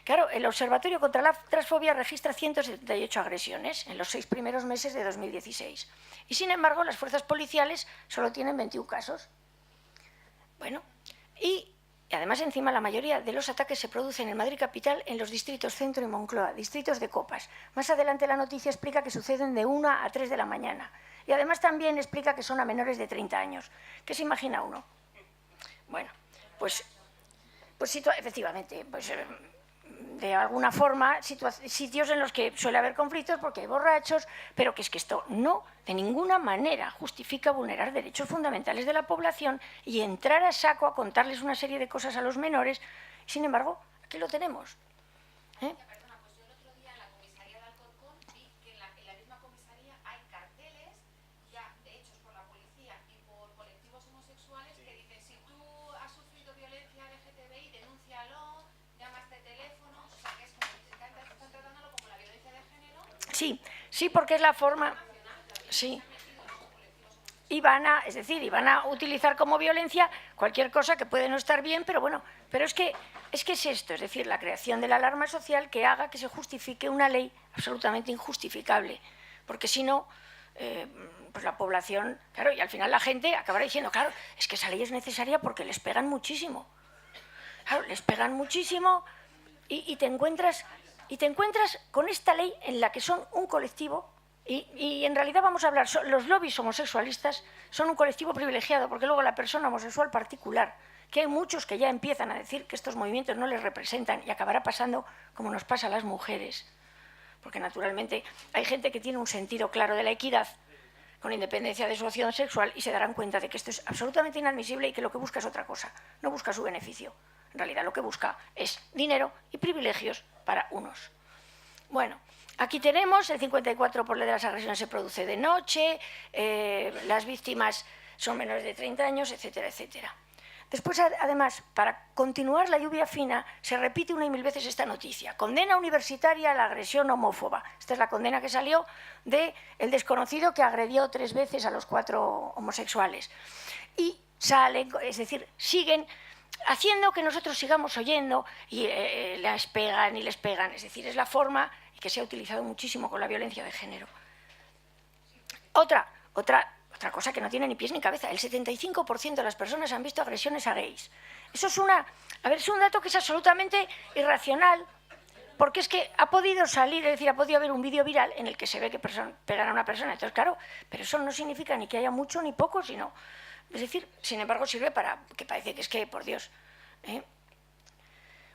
Claro, el Observatorio contra la Transfobia registra 178 agresiones en los 6 primeros meses de 2016. Y sin embargo, las fuerzas policiales solo tienen 21 casos. Bueno, y además encima la mayoría de los ataques se producen en Madrid capital, en los distritos Centro y Moncloa, distritos de copas. Más adelante la noticia explica que suceden de 1 a 3 de la mañana. Y además también explica que son a menores de 30 años. ¿Qué se imagina uno? Bueno, pues efectivamente, de alguna forma, sitios en los que suele haber conflictos porque hay borrachos, pero que es que esto no, de ninguna manera, justifica vulnerar derechos fundamentales de la población y entrar a saco a contarles una serie de cosas a los menores. Sin embargo, aquí lo tenemos. Perdona, pues yo el otro día en la comisaría de Alcorcón vi que en la misma comisaría hay carteles ya hechos por la policía y por colectivos homosexuales que dicen: si tú has sufrido violencia LGTBI, denúncialo, llama a este teléfono. O sea, que es como que están tratándolo como la violencia de género. Sí, porque es la forma. Sí. Y van a utilizar como violencia cualquier cosa que puede no estar bien, pero bueno, pero es que es esto, es decir, la creación de la alarma social que haga que se justifique una ley absolutamente injustificable, porque si no, pues la población, claro, y al final la gente acabará diciendo, claro, es que esa ley es necesaria porque les pegan muchísimo. Claro, les pegan muchísimo y te encuentras con esta ley en la que son un colectivo. Y en realidad vamos a hablar, los lobbies homosexualistas son un colectivo privilegiado, porque luego la persona homosexual particular, que hay muchos que ya empiezan a decir que estos movimientos no les representan y acabará pasando como nos pasa a las mujeres, porque naturalmente hay gente que tiene un sentido claro de la equidad con independencia de su opción sexual y se darán cuenta de que esto es absolutamente inadmisible y que lo que busca es otra cosa, no busca su beneficio. En realidad lo que busca es dinero y privilegios para unos. Bueno, aquí tenemos el 54% de las agresiones se produce de noche, las víctimas son menores de 30 años, etcétera, etcétera. Después, además, para continuar la lluvia fina, se repite una y mil veces esta noticia. Condena universitaria a la agresión homófoba. Esta es la condena que salió del desconocido que agredió 3 veces a los 4 homosexuales. Y salen, es decir, siguen haciendo que nosotros sigamos oyendo y les pegan y les pegan. Es decir, es la forma que se ha utilizado muchísimo con la violencia de género. Otra cosa que no tiene ni pies ni cabeza. El 75% de las personas han visto agresiones a gays. Eso es es un dato que es absolutamente irracional, porque es que ha podido salir, es decir, ha podido haber un vídeo viral en el que se ve que pegan a una persona. Entonces, claro, pero eso no significa ni que haya mucho ni poco, sino... Es decir, sin embargo, sirve para que parece que es que, por Dios,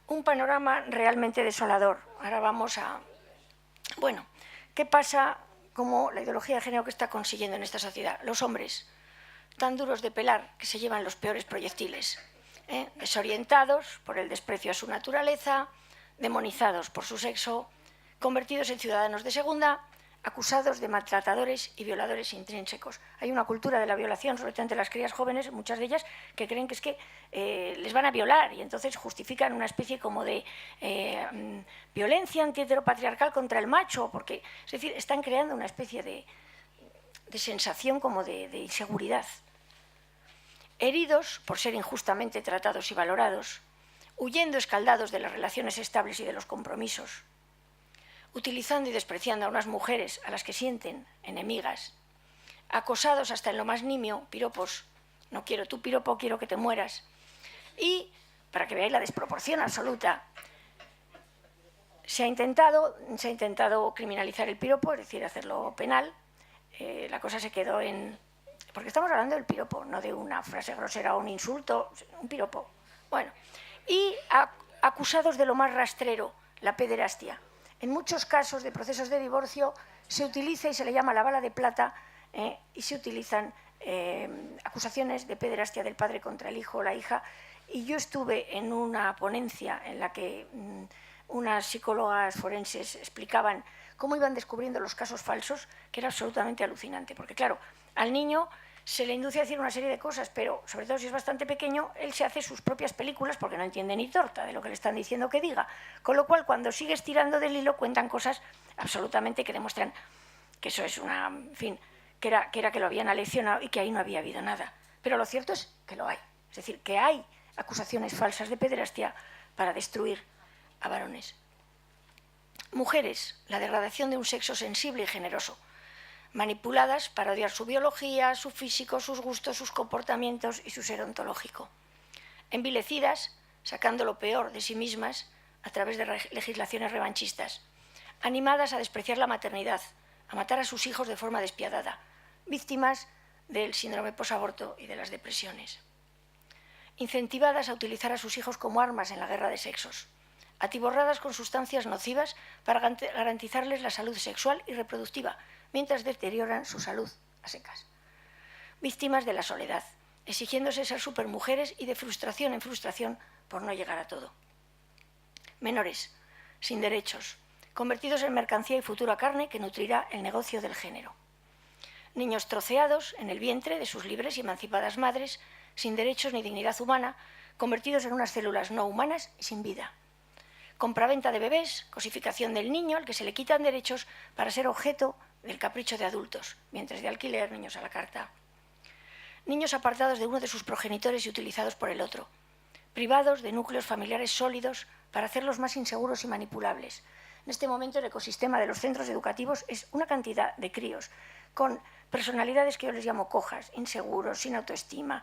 un panorama realmente desolador. Ahora vamos a... Bueno, ¿qué pasa como la ideología de género que está consiguiendo en esta sociedad? Los hombres, tan duros de pelar que se llevan los peores proyectiles, desorientados por el desprecio a su naturaleza, demonizados por su sexo, convertidos en ciudadanos de segunda, acusados de maltratadores y violadores intrínsecos. Hay una cultura de la violación, sobre todo entre las crías jóvenes, muchas de ellas, que creen que es que les van a violar y entonces justifican una especie como de violencia anti-heteropatriarcal contra el macho, porque, es decir, están creando una especie de sensación como de inseguridad. Heridos por ser injustamente tratados y valorados, huyendo escaldados de las relaciones estables y de los compromisos, utilizando y despreciando a unas mujeres a las que sienten enemigas, acosados hasta en lo más nimio, piropos, no quiero tu piropo, quiero que te mueras. Y, para que veáis la desproporción absoluta, se ha intentado criminalizar el piropo, es decir, hacerlo penal. La cosa se quedó en... Porque estamos hablando del piropo, no de una frase grosera o un insulto, un piropo. Bueno, y acusados de lo más rastrero, la pederastia. En muchos casos de procesos de divorcio se utiliza y se le llama la bala de plata y se utilizan acusaciones de pederastia del padre contra el hijo o la hija. Y yo estuve en una ponencia en la que unas psicólogas forenses explicaban cómo iban descubriendo los casos falsos, que era absolutamente alucinante. Porque claro, al niño se le induce a decir una serie de cosas, pero sobre todo si es bastante pequeño, él se hace sus propias películas porque no entiende ni torta de lo que le están diciendo que diga. Con lo cual, cuando sigues tirando del hilo, cuentan cosas absolutamente que demuestran que eso es una, en fin, que era que lo habían aleccionado y que ahí no había habido nada. Pero lo cierto es que lo hay. Es decir, que hay acusaciones falsas de pederastia para destruir a varones. Mujeres, la degradación de un sexo sensible y generoso, manipuladas para odiar su biología, su físico, sus gustos, sus comportamientos y su ser ontológico. Envilecidas, sacando lo peor de sí mismas a través de legislaciones revanchistas. Animadas a despreciar la maternidad, a matar a sus hijos de forma despiadada. Víctimas del síndrome posaborto y de las depresiones. Incentivadas a utilizar a sus hijos como armas en la guerra de sexos. Atiborradas con sustancias nocivas para garantizarles la salud sexual y reproductiva, mientras deterioran su salud a secas. Víctimas de la soledad, exigiéndose ser supermujeres y de frustración en frustración por no llegar a todo. Menores, sin derechos, convertidos en mercancía y futura carne que nutrirá el negocio del género. Niños troceados en el vientre de sus libres y emancipadas madres, sin derechos ni dignidad humana, convertidos en unas células no humanas y sin vida. Compraventa de bebés, cosificación del niño al que se le quitan derechos para ser objeto del capricho de adultos, vientres de alquiler, niños a la carta. Niños apartados de uno de sus progenitores y utilizados por el otro. Privados de núcleos familiares sólidos para hacerlos más inseguros y manipulables. En este momento el ecosistema de los centros educativos es una cantidad de críos con personalidades que yo les llamo cojas, inseguros, sin autoestima,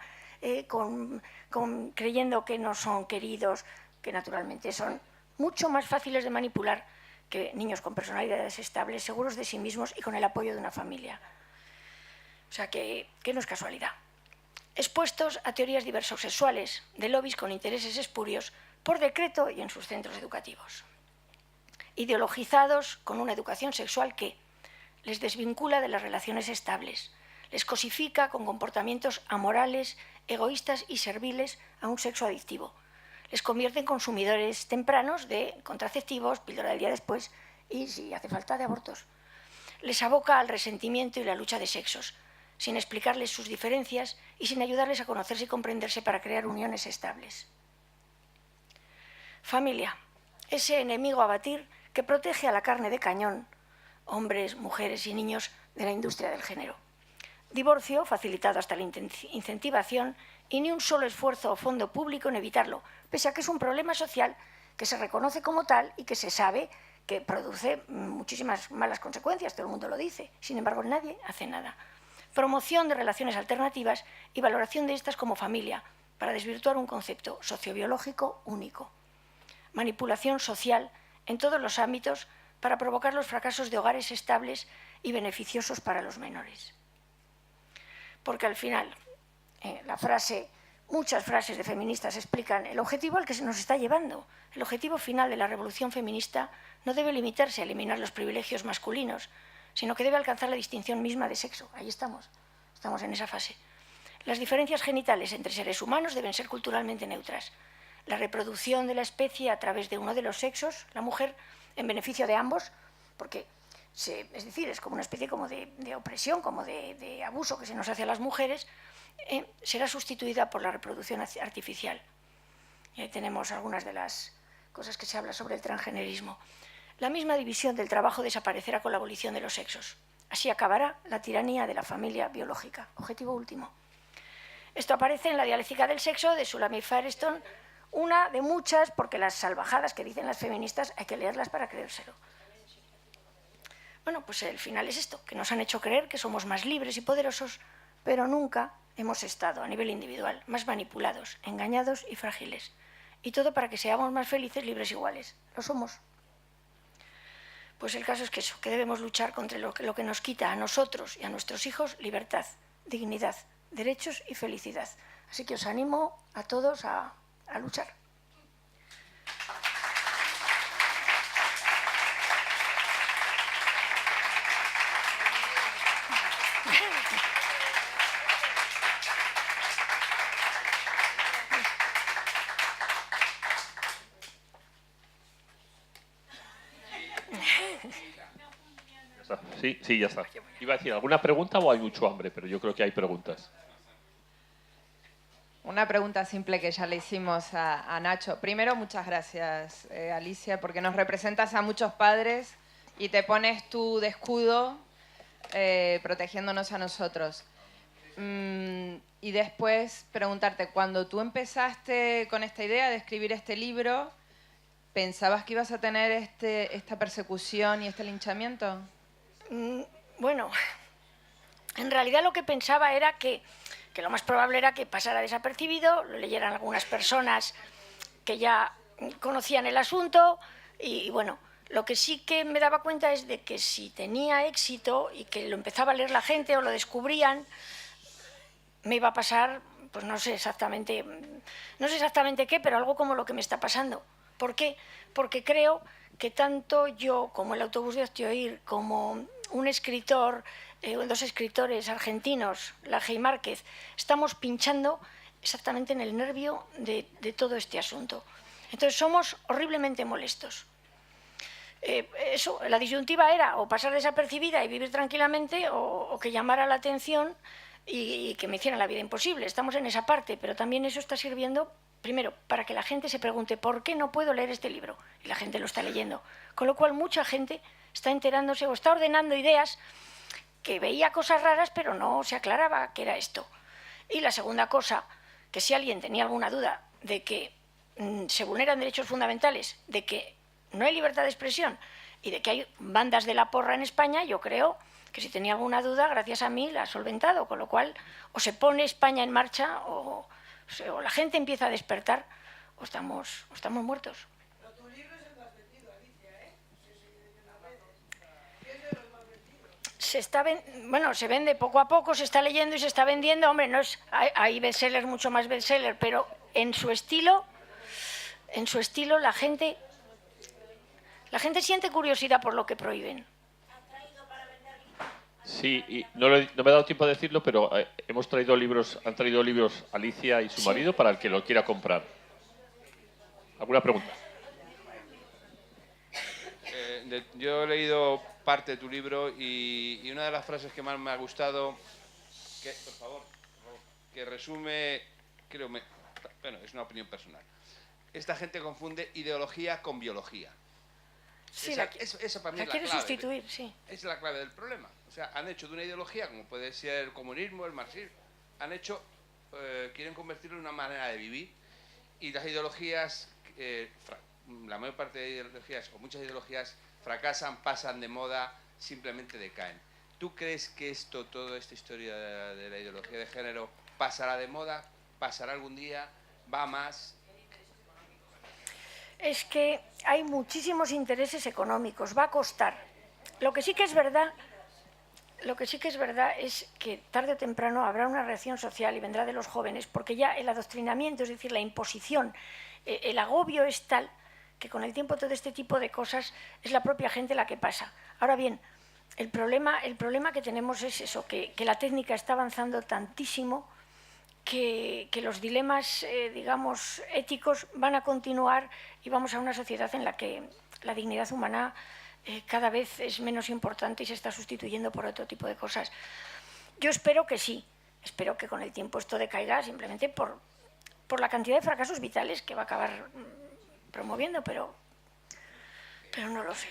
creyendo que no son queridos, que naturalmente son mucho más fáciles de manipular que niños con personalidades estables, seguros de sí mismos y con el apoyo de una familia. O sea que no es casualidad. Expuestos a teorías diversosexuales, de lobbies con intereses espurios, por decreto y en sus centros educativos. Ideologizados con una educación sexual que les desvincula de las relaciones estables, les cosifica con comportamientos amorales, egoístas y serviles a un sexo adictivo. Les convierte en consumidores tempranos de contraceptivos, píldora del día después y, si hace falta, de abortos. Les aboca al resentimiento y la lucha de sexos, sin explicarles sus diferencias y sin ayudarles a conocerse y comprenderse para crear uniones estables. Familia, ese enemigo a batir que protege a la carne de cañón, hombres, mujeres y niños de la industria del género. Divorcio facilitado hasta la incentivación y ni un solo esfuerzo o fondo público en evitarlo, pese a que es un problema social que se reconoce como tal y que se sabe que produce muchísimas malas consecuencias, todo el mundo lo dice. Sin embargo, nadie hace nada. Promoción de relaciones alternativas y valoración de estas como familia, para desvirtuar un concepto sociobiológico único. Manipulación social en todos los ámbitos para provocar los fracasos de hogares estables y beneficiosos para los menores. Porque al final, muchas frases de feministas explican el objetivo al que se nos está llevando. El objetivo final de la revolución feminista no debe limitarse a eliminar los privilegios masculinos, sino que debe alcanzar la distinción misma de sexo. Ahí estamos en esa fase. Las diferencias genitales entre seres humanos deben ser culturalmente neutras. La reproducción de la especie a través de uno de los sexos, la mujer, en beneficio de ambos, porque es decir, es como una especie como de opresión, como de abuso que se nos hace a las mujeres, será sustituida por la reproducción artificial. Y ahí tenemos algunas de las cosas que se habla sobre el transgenerismo. La misma división del trabajo desaparecerá con la abolición de los sexos. Así acabará la tiranía de la familia biológica. Objetivo último. Esto aparece en la dialéctica del sexo de Shulamit Firestone, una de muchas, porque las salvajadas que dicen las feministas hay que leerlas para creérselo. Bueno, pues el final es esto, que nos han hecho creer que somos más libres y poderosos, pero nunca hemos estado a nivel individual más manipulados, engañados y frágiles. Y todo para que seamos más felices, libres, iguales. Lo somos. Pues el caso es que eso, que debemos luchar contra lo que nos quita a nosotros y a nuestros hijos libertad, dignidad, derechos y felicidad. Así que os animo a todos a luchar. Ya está. Sí, sí, ya está. Iba a decir, ¿alguna pregunta o hay mucho hambre? Pero yo creo que hay preguntas. Una pregunta simple que ya le hicimos a Nacho. Primero, muchas gracias, Alicia, porque nos representas a muchos padres y te pones tú de escudo protegiéndonos a nosotros. Y después preguntarte, cuando tú empezaste con esta idea de escribir este libro, ¿pensabas que ibas a tener esta persecución y este linchamiento? Bueno, en realidad lo que pensaba era que lo más probable era que pasara desapercibido, lo leyeran algunas personas que ya conocían el asunto y bueno, lo que sí que me daba cuenta es de que si tenía éxito y que lo empezaba a leer la gente o lo descubrían, me iba a pasar, pues no sé exactamente qué, pero algo como lo que me está pasando. ¿Por qué? Porque creo que tanto yo como el autobús de Ostioir, como un escritor, dos escritores argentinos, Laje y Márquez, estamos pinchando exactamente en el nervio de todo este asunto. Entonces somos horriblemente molestos. La disyuntiva era o pasar desapercibida y vivir tranquilamente o que llamara la atención y que me hicieran la vida imposible. Estamos en esa parte, pero también eso está sirviendo, primero, para que la gente se pregunte ¿por qué no puedo leer este libro? Y la gente lo está leyendo. Con lo cual mucha gente está enterándose o está ordenando ideas que veía cosas raras, pero no se aclaraba que era esto. Y la segunda cosa, que si alguien tenía alguna duda de que se vulneran derechos fundamentales, de que no hay libertad de expresión y de que hay bandas de la porra en España, yo creo que si tenía alguna duda, gracias a mí la ha solventado, con lo cual o se pone España en marcha o la gente empieza a despertar o estamos muertos. Pero tu libro es el más vendido, Alicia, ¿eh? En las redes. Es de los más vendidos. Bueno, se vende poco a poco, se está leyendo y se está vendiendo. Hombre, no es, hay bestsellers, mucho más bestsellers, pero en su estilo la gente siente curiosidad por lo que prohíben. Sí, y no me he dado tiempo de decirlo, pero han traído libros Alicia y su marido para el que lo quiera comprar. ¿Alguna pregunta? Yo he leído parte de tu libro y una de las frases que más me ha gustado, por favor, que resume, bueno, es una opinión personal. Esta gente confunde ideología con biología. Sí, esa para mí la es la quiere clave. sustituir, sí. Es la clave del problema. O sea, han hecho de una ideología, como puede ser el comunismo, el marxismo, quieren convertirlo en una manera de vivir y las ideologías, la mayor parte de ideologías o muchas ideologías fracasan, pasan de moda, simplemente decaen. ¿Tú crees que toda esta historia de la ideología de género pasará de moda? ¿Pasará algún día? ¿Va más? Es que hay muchísimos intereses económicos, va a costar. Lo que sí que es verdad es que tarde o temprano habrá una reacción social y vendrá de los jóvenes, porque ya el adoctrinamiento, es decir, la imposición, el agobio es tal que con el tiempo todo este tipo de cosas es la propia gente la que pasa. Ahora bien, el problema que tenemos es eso, que la técnica está avanzando tantísimo que los dilemas, digamos, éticos van a continuar y vamos a una sociedad en la que la dignidad humana cada vez es menos importante y se está sustituyendo por otro tipo de cosas. Yo espero que sí, espero que con el tiempo esto decaiga simplemente por la cantidad de fracasos vitales que va a acabar promoviendo, pero no lo sé.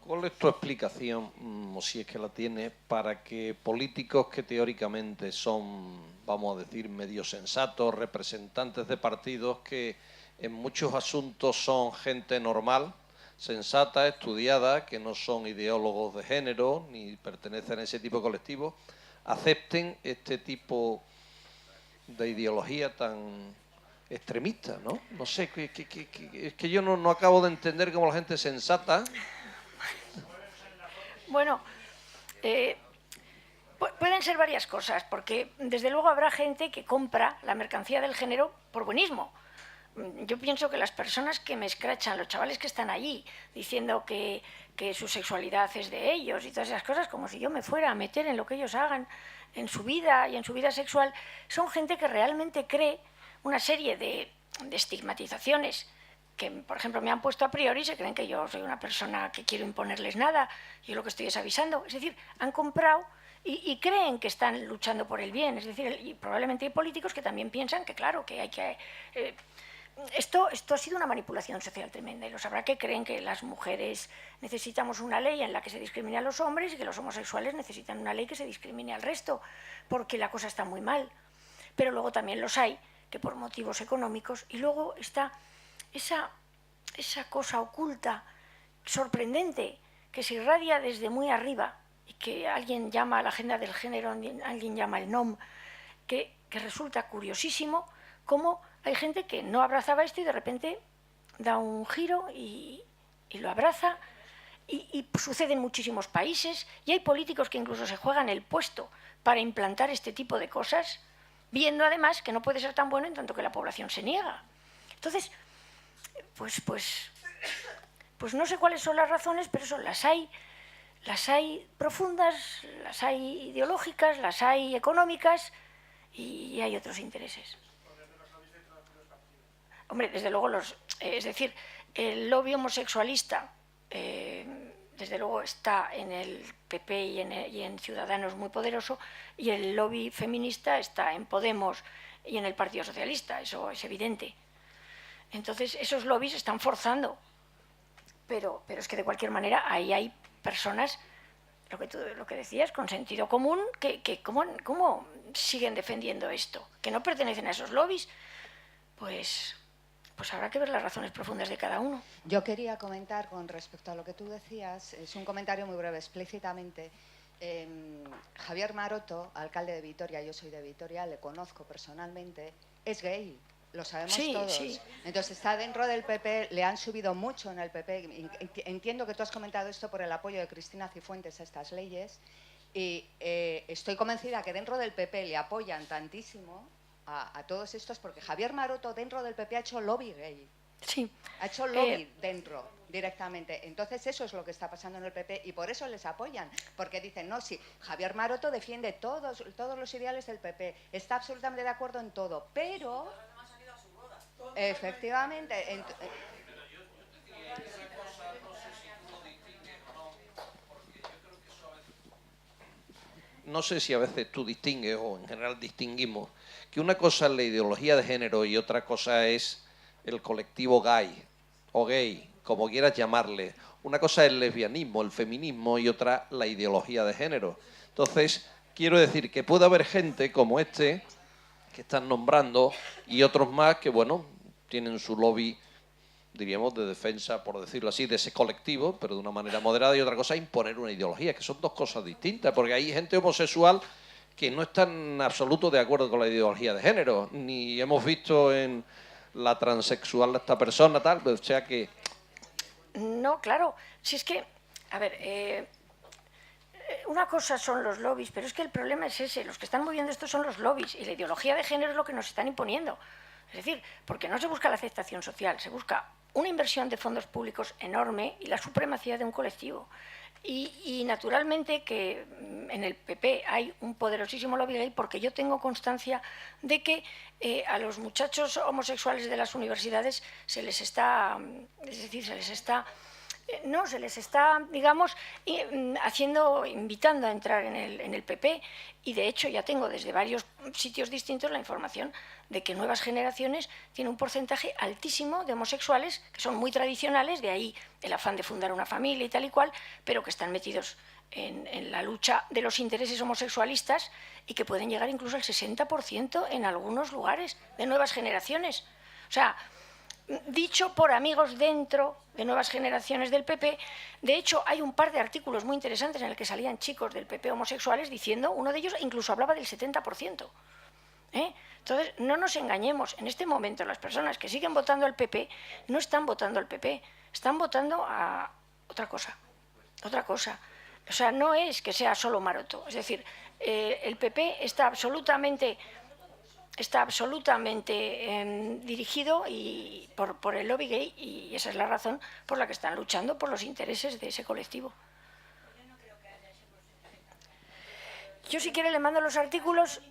¿Cuál es tu explicación, o si es que la tienes, para que políticos que teóricamente son, vamos a decir, medio sensatos, representantes de partidos que en muchos asuntos son gente normal, sensata, estudiada, que no son ideólogos de género ni pertenecen a ese tipo de colectivos, acepten este tipo de ideología tan extremista, ¿no? No sé, es que yo no acabo de entender cómo la gente sensata... Bueno, pueden ser varias cosas, porque desde luego habrá gente que compra la mercancía del género por buenismo. Yo pienso que las personas que me escrachan, los chavales que están allí diciendo que su sexualidad es de ellos y todas esas cosas, como si yo me fuera a meter en lo que ellos hagan en su vida y en su vida sexual, son gente que realmente cree una serie de estigmatizaciones por ejemplo, me han puesto a priori, se creen que yo soy una persona que quiero imponerles nada, yo lo que estoy es avisando. Es decir, han comprado y creen que están luchando por el bien. Es decir, y probablemente hay políticos que también piensan que, claro, que hay que... Esto ha sido una manipulación social tremenda, y lo sabrá, que creen que las mujeres necesitamos una ley en la que se discrimine a los hombres y que los homosexuales necesitan una ley que se discrimine al resto, porque la cosa está muy mal. Pero luego también los hay que por motivos económicos, y luego está esa cosa oculta, sorprendente, que se irradia desde muy arriba y que alguien llama a la agenda del género, alguien llama el NOM, que resulta curiosísimo cómo hay gente que no abrazaba esto y de repente da un giro y lo abraza, y sucede en muchísimos países, y hay políticos que incluso se juegan el puesto para implantar este tipo de cosas, viendo además que no puede ser tan bueno en tanto que la población se niega. Entonces, pues no sé cuáles son las razones, pero eso, las hay profundas, las hay ideológicas, las hay económicas, y hay otros intereses. Hombre, desde luego, es decir, el lobby homosexualista, desde luego, está en el PP y en Ciudadanos muy poderoso, y el lobby feminista está en Podemos y en el Partido Socialista, eso es evidente. Entonces, esos lobbies están forzando, pero es que de cualquier manera ahí hay personas, lo que decías, con sentido común, que ¿cómo siguen defendiendo esto? Que no pertenecen a esos lobbies, pues habrá que ver las razones profundas de cada uno. Yo quería comentar con respecto a lo que tú decías, es un comentario muy breve, explícitamente. Javier Maroto, alcalde de Vitoria, yo soy de Vitoria, le conozco personalmente, es gay, lo sabemos todos. Sí. Entonces está dentro del PP, le han subido mucho en el PP. Entiendo que tú has comentado esto por el apoyo de Cristina Cifuentes a estas leyes, y estoy convencida que dentro del PP le apoyan tantísimo a todos estos, porque Javier Maroto dentro del PP ha hecho lobby gay. Sí. Ha hecho lobby dentro, directamente. Entonces eso es lo que está pasando en el PP, y por eso les apoyan, porque dicen, no, sí, Javier Maroto defiende todos los ideales del PP, está absolutamente de acuerdo en todo, pero efectivamente... No sé si a veces tú distingues, o en general distinguimos, que una cosa es la ideología de género y otra cosa es el colectivo gay o gay, como quieras llamarle. Una cosa es el lesbianismo, el feminismo, y otra la ideología de género. Entonces, quiero decir que puede haber gente como este que están nombrando y otros más que, bueno, tienen su lobby, diríamos, de defensa, por decirlo así, de ese colectivo, pero de una manera moderada, y otra cosa es imponer una ideología, que son dos cosas distintas, porque hay gente homosexual que no está en absoluto de acuerdo con la ideología de género, ni hemos visto en la transexual de esta persona, tal, o sea que... No, claro, si es que, a ver, una cosa son los lobbies, pero es que el problema es ese, los que están moviendo esto son los lobbies, y la ideología de género es lo que nos están imponiendo. Es decir, porque no se busca la aceptación social, se busca una inversión de fondos públicos enorme y la supremacía de un colectivo. Y naturalmente que en el PP hay un poderosísimo lobby gay, porque yo tengo constancia de que a los muchachos homosexuales de las universidades se les está, digamos, invitando a entrar en el PP, y de hecho ya tengo desde varios sitios distintos la información de que Nuevas Generaciones tiene un porcentaje altísimo de homosexuales que son muy tradicionales, de ahí el afán de fundar una familia y tal y cual, pero que están metidos en la lucha de los intereses homosexualistas, y que pueden llegar incluso al 60% en algunos lugares de Nuevas Generaciones. O sea, dicho por amigos dentro de Nuevas Generaciones del PP. De hecho, hay un par de artículos muy interesantes en el que salían chicos del PP homosexuales diciendo, uno de ellos incluso hablaba del 70%. Entonces, no nos engañemos, en este momento las personas que siguen votando al PP no están votando al PP, están votando a otra cosa, otra cosa. O sea, no es que sea solo Maroto, es decir, el PP está absolutamente dirigido por el lobby gay, y esa es la razón por la que están luchando por los intereses de ese colectivo. Yo, si quiere, le mando los artículos.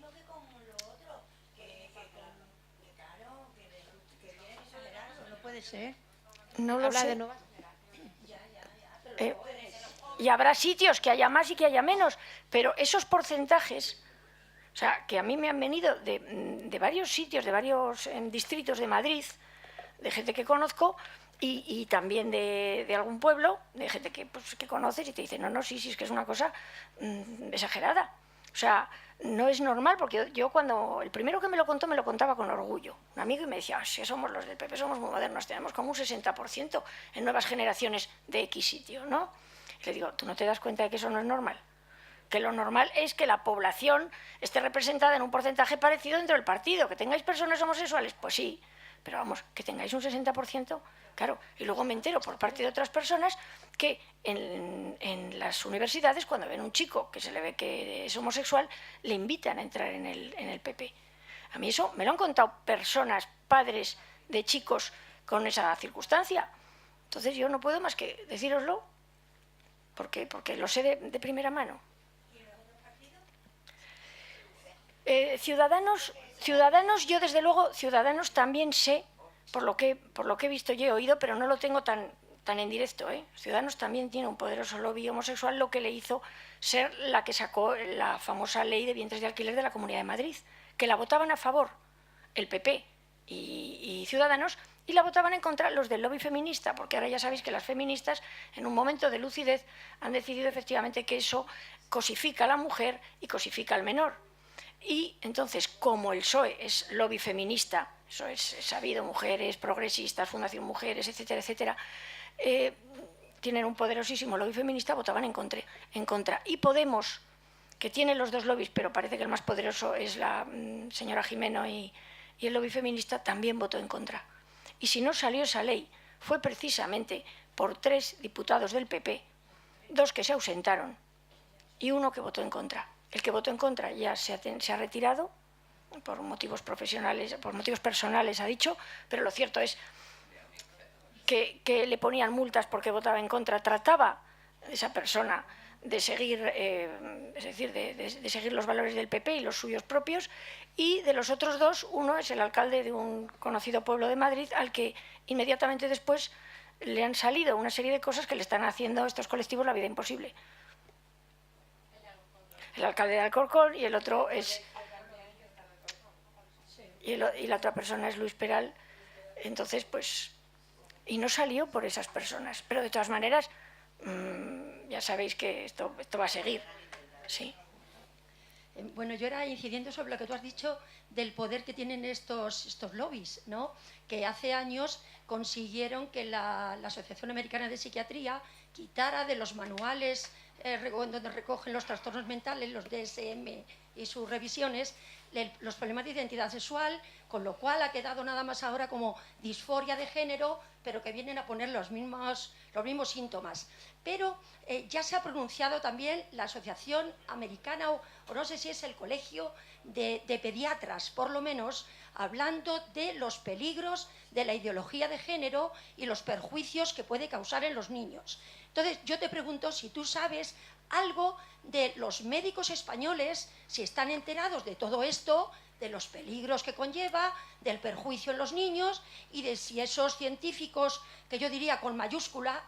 No puede ser. No lo Habla sé. de nuevas. Y habrá sitios que haya más y que haya menos, pero esos porcentajes, o sea, que a mí me han venido de varios sitios, de varios distritos de Madrid, de gente que conozco, y también de algún pueblo, de gente que, pues, que conoces y te dice, no, sí, es que es una cosa exagerada. O sea, no es normal, porque yo cuando el primero que me lo contó me lo contaba con orgullo. Un amigo y me decía, si somos los del PP, somos muy modernos, tenemos como un 60% en nuevas generaciones de X sitio, ¿no? Y le digo, ¿tú no te das cuenta de que eso no es normal? Que lo normal es que la población esté representada en un porcentaje parecido dentro del partido. ¿Que tengáis personas homosexuales? Pues sí, pero vamos, que tengáis un 60%, claro. Y luego me entero por parte de otras personas que en las universidades, cuando ven un chico que se le ve que es homosexual, le invitan a entrar en el PP. A mí eso me lo han contado personas, padres de chicos con esa circunstancia. Entonces yo no puedo más que decíroslo porque lo sé de primera mano. Ciudadanos, yo desde luego, Ciudadanos también sé, por lo que he visto y he oído, pero no lo tengo tan en directo, ¿eh? Ciudadanos también tiene un poderoso lobby homosexual, lo que le hizo ser la que sacó la famosa ley de vientres de alquiler de la Comunidad de Madrid, que la votaban a favor el PP y Ciudadanos, y la votaban en contra los del lobby feminista, porque ahora ya sabéis que las feministas, en un momento de lucidez, han decidido efectivamente que eso cosifica a la mujer y cosifica al menor. Y entonces, como el PSOE es lobby feminista, eso es sabido, mujeres, progresistas, Fundación Mujeres, etcétera, etcétera, tienen un poderosísimo lobby feminista, votaban en contra. Y Podemos, que tiene los dos lobbies, pero parece que el más poderoso es la señora Jimeno y el lobby feminista, también votó en contra. Y si no salió esa ley, fue precisamente por 3 diputados del PP, 2 que se ausentaron y 1 que votó en contra. El que votó en contra ya se ha retirado por motivos profesionales, por motivos personales, ha dicho, pero lo cierto es que le ponían multas porque votaba en contra. Trataba esa persona de seguir, es decir, de seguir los valores del PP y los suyos propios, y de los otros 2, uno es el alcalde de un conocido pueblo de Madrid, al que inmediatamente después le han salido una serie de cosas que le están haciendo a estos colectivos la vida imposible. El alcalde de Alcorcón, y el otro es... Y la otra persona es Luis Peral. Entonces, pues... Y no salió por esas personas. Pero de todas maneras, ya sabéis que esto va a seguir. Sí. Bueno, yo era incidiendo sobre lo que tú has dicho del poder que tienen estos lobbies, ¿no? Que hace años consiguieron que la Asociación Americana de Psiquiatría quitara de los manuales donde recogen los trastornos mentales, los DSM y sus revisiones, los problemas de identidad sexual, con lo cual ha quedado nada más ahora como disforia de género, pero que vienen a poner los mismos síntomas. Pero ya se ha pronunciado también la Asociación Americana, o no sé si es el Colegio de Pediatras, por lo menos, hablando de los peligros de la ideología de género y los perjuicios que puede causar en los niños. Entonces, yo te pregunto si tú sabes algo de los médicos españoles, si están enterados de todo esto, de los peligros que conlleva, del perjuicio en los niños, y de si esos científicos, que yo diría con mayúscula,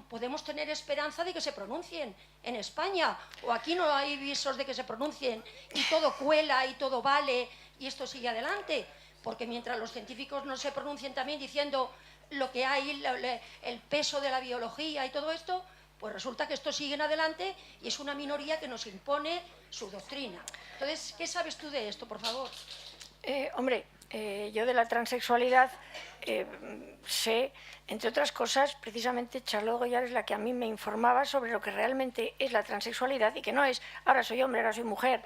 podemos tener esperanza de que se pronuncien en España, o aquí no hay visos de que se pronuncien y todo cuela y todo vale y esto sigue adelante, porque mientras los científicos no se pronuncien también diciendo lo que hay, el peso de la biología y todo esto, pues resulta que esto sigue en adelante y es una minoría que nos impone su doctrina. Entonces, ¿qué sabes tú de esto, por favor? Hombre, yo de la transexualidad sé, entre otras cosas, precisamente Charlotte Goyard es la que a mí me informaba sobre lo que realmente es la transexualidad, y que no es ahora soy hombre, ahora soy mujer.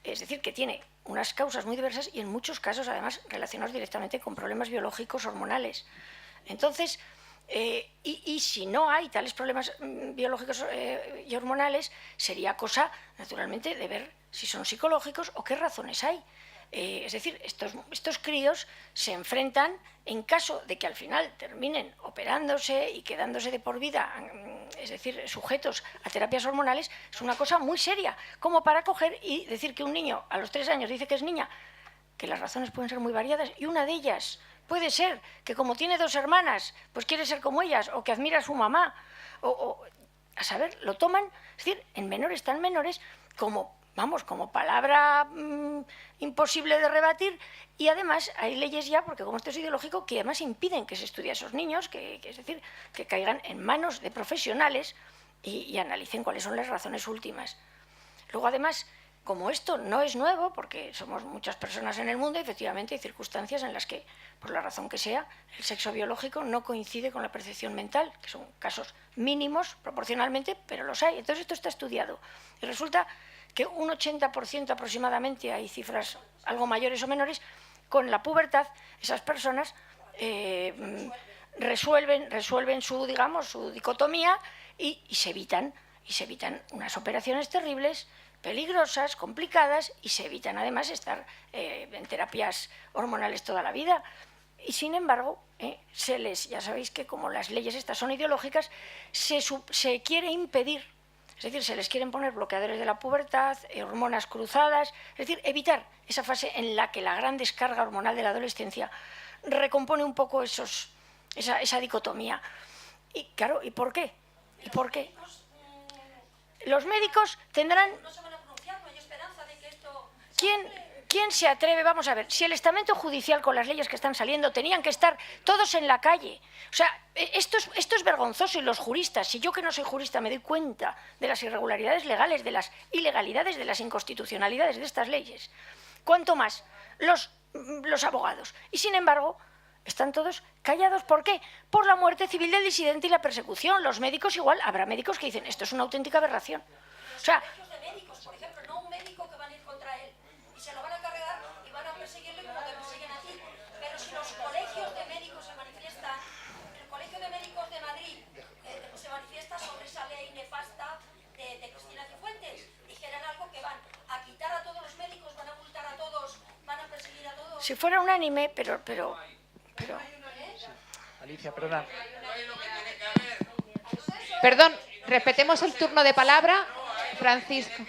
Es decir, que tiene unas causas muy diversas y en muchos casos, además, relacionados directamente con problemas biológicos hormonales. Entonces, y si no hay tales problemas biológicos y hormonales, sería cosa, naturalmente, de ver si son psicológicos o qué razones hay. Es decir, estos críos se enfrentan, en caso de que al final terminen operándose y quedándose de por vida, es decir, sujetos a terapias hormonales, es una cosa muy seria, como para coger y decir que un niño a los 3 años dice que es niña, que las razones pueden ser muy variadas, y una de ellas Puede ser que como tiene 2 hermanas, pues quiere ser como ellas, o que admira a su mamá, o a saber, lo toman, es decir, en menores, tan menores, como, vamos, como palabra imposible de rebatir, y además hay leyes ya, porque como esto es ideológico, que además impiden que se estudie a esos niños, es decir, que caigan en manos de profesionales y analicen cuáles son las razones últimas. Luego, además, como esto no es nuevo, porque somos muchas personas en el mundo, efectivamente hay circunstancias en las que, por la razón que sea, el sexo biológico no coincide con la percepción mental, que son casos mínimos proporcionalmente, pero los hay. Entonces esto está estudiado. Y resulta que un 80% aproximadamente, hay cifras algo mayores o menores, con la pubertad, esas personas resuelven su, digamos, su dicotomía y se evitan unas operaciones terribles, peligrosas, complicadas, y se evitan además estar en terapias hormonales toda la vida. Y sin embargo, ya sabéis que como las leyes estas son ideológicas, se quiere impedir, es decir, se les quieren poner bloqueadores de la pubertad, hormonas cruzadas, es decir, evitar esa fase en la que la gran descarga hormonal de la adolescencia recompone un poco esa dicotomía. Y claro, ¿y por qué? ¿Y por qué? Los médicos tendrán... No se van a pronunciar, no hay esperanza de que esto... ¿Quién se atreve? Vamos a ver, si el estamento judicial con las leyes que están saliendo tenían que estar todos en la calle. O sea, esto es vergonzoso, y los juristas, si yo que no soy jurista me doy cuenta de las irregularidades legales, de las ilegalidades, de las inconstitucionalidades de estas leyes, cuanto más los abogados. Y sin embargo, están todos callados. ¿Por qué? Por la muerte civil del disidente y la persecución. Los médicos igual, habrá médicos que dicen, esto es una auténtica aberración. O sea, de médicos, por ejemplo, no un médico que van a ir contra él y se lo van a cargar y van a perseguirle como que persiguen a ti. Pero si los colegios de médicos se manifiestan, el Colegio de Médicos de Madrid se manifiesta sobre esa ley nefasta de Cristina Cifuentes, dijeran algo que van a quitar a todos los médicos, van a multar a todos, van a perseguir a todos. Si fuera unánime, pero... Alicia, perdona. Perdón, respetemos el turno de palabra. Francisco.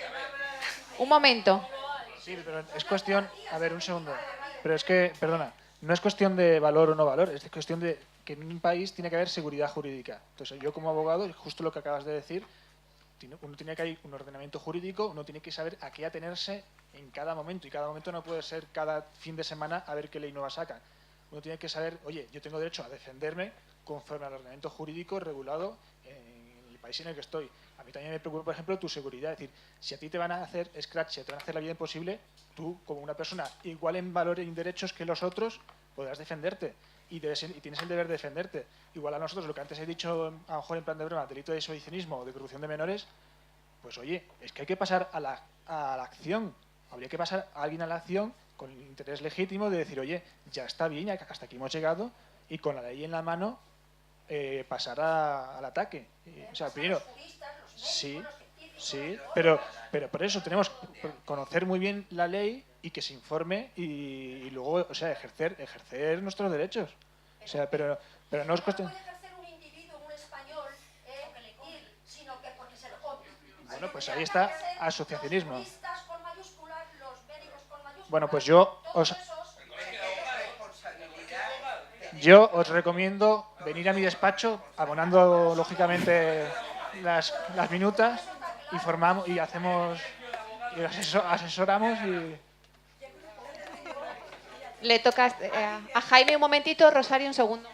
Un momento. Sí, pero es cuestión... A ver, un segundo. Pero es que, perdona, no es cuestión de valor o no valor, es cuestión de que en un país tiene que haber seguridad jurídica. Entonces, yo como abogado, justo lo que acabas de decir, uno tiene que haber un ordenamiento jurídico, uno tiene que saber a qué atenerse en cada momento, y cada momento no puede ser cada fin de semana a ver qué ley nueva sacan. Uno tiene que saber, oye, yo tengo derecho a defenderme conforme al ordenamiento jurídico regulado en el país en el que estoy. A mí también me preocupa, por ejemplo, tu seguridad. Es decir, si a ti te van a hacer scratch, si te van a hacer la vida imposible, tú, como una persona igual en valores y en derechos que los otros, podrás defenderte. Y tienes el deber de defenderte. Igual a nosotros, lo que antes he dicho, a lo mejor en plan de broma, delito de exhibicionismo o de corrupción de menores, pues oye, es que hay que pasar a la acción. Habría que pasar a alguien a la acción con el interés legítimo de decir, oye, ya está bien, ya hasta aquí hemos llegado, y con la ley en la mano pasar al ataque. O sea, primero, sí, pero por eso tenemos que conocer muy bien la ley y que se informe y luego, o sea, ejercer nuestros derechos. O sea, pero no es cuestión... Bueno, pues ahí está asociacionismo. Bueno, pues yo os recomiendo venir a mi despacho, abonando lógicamente las minutas, y formamos y hacemos y asesoramos y... Le toca a Jaime un momentito, Rosario un segundo.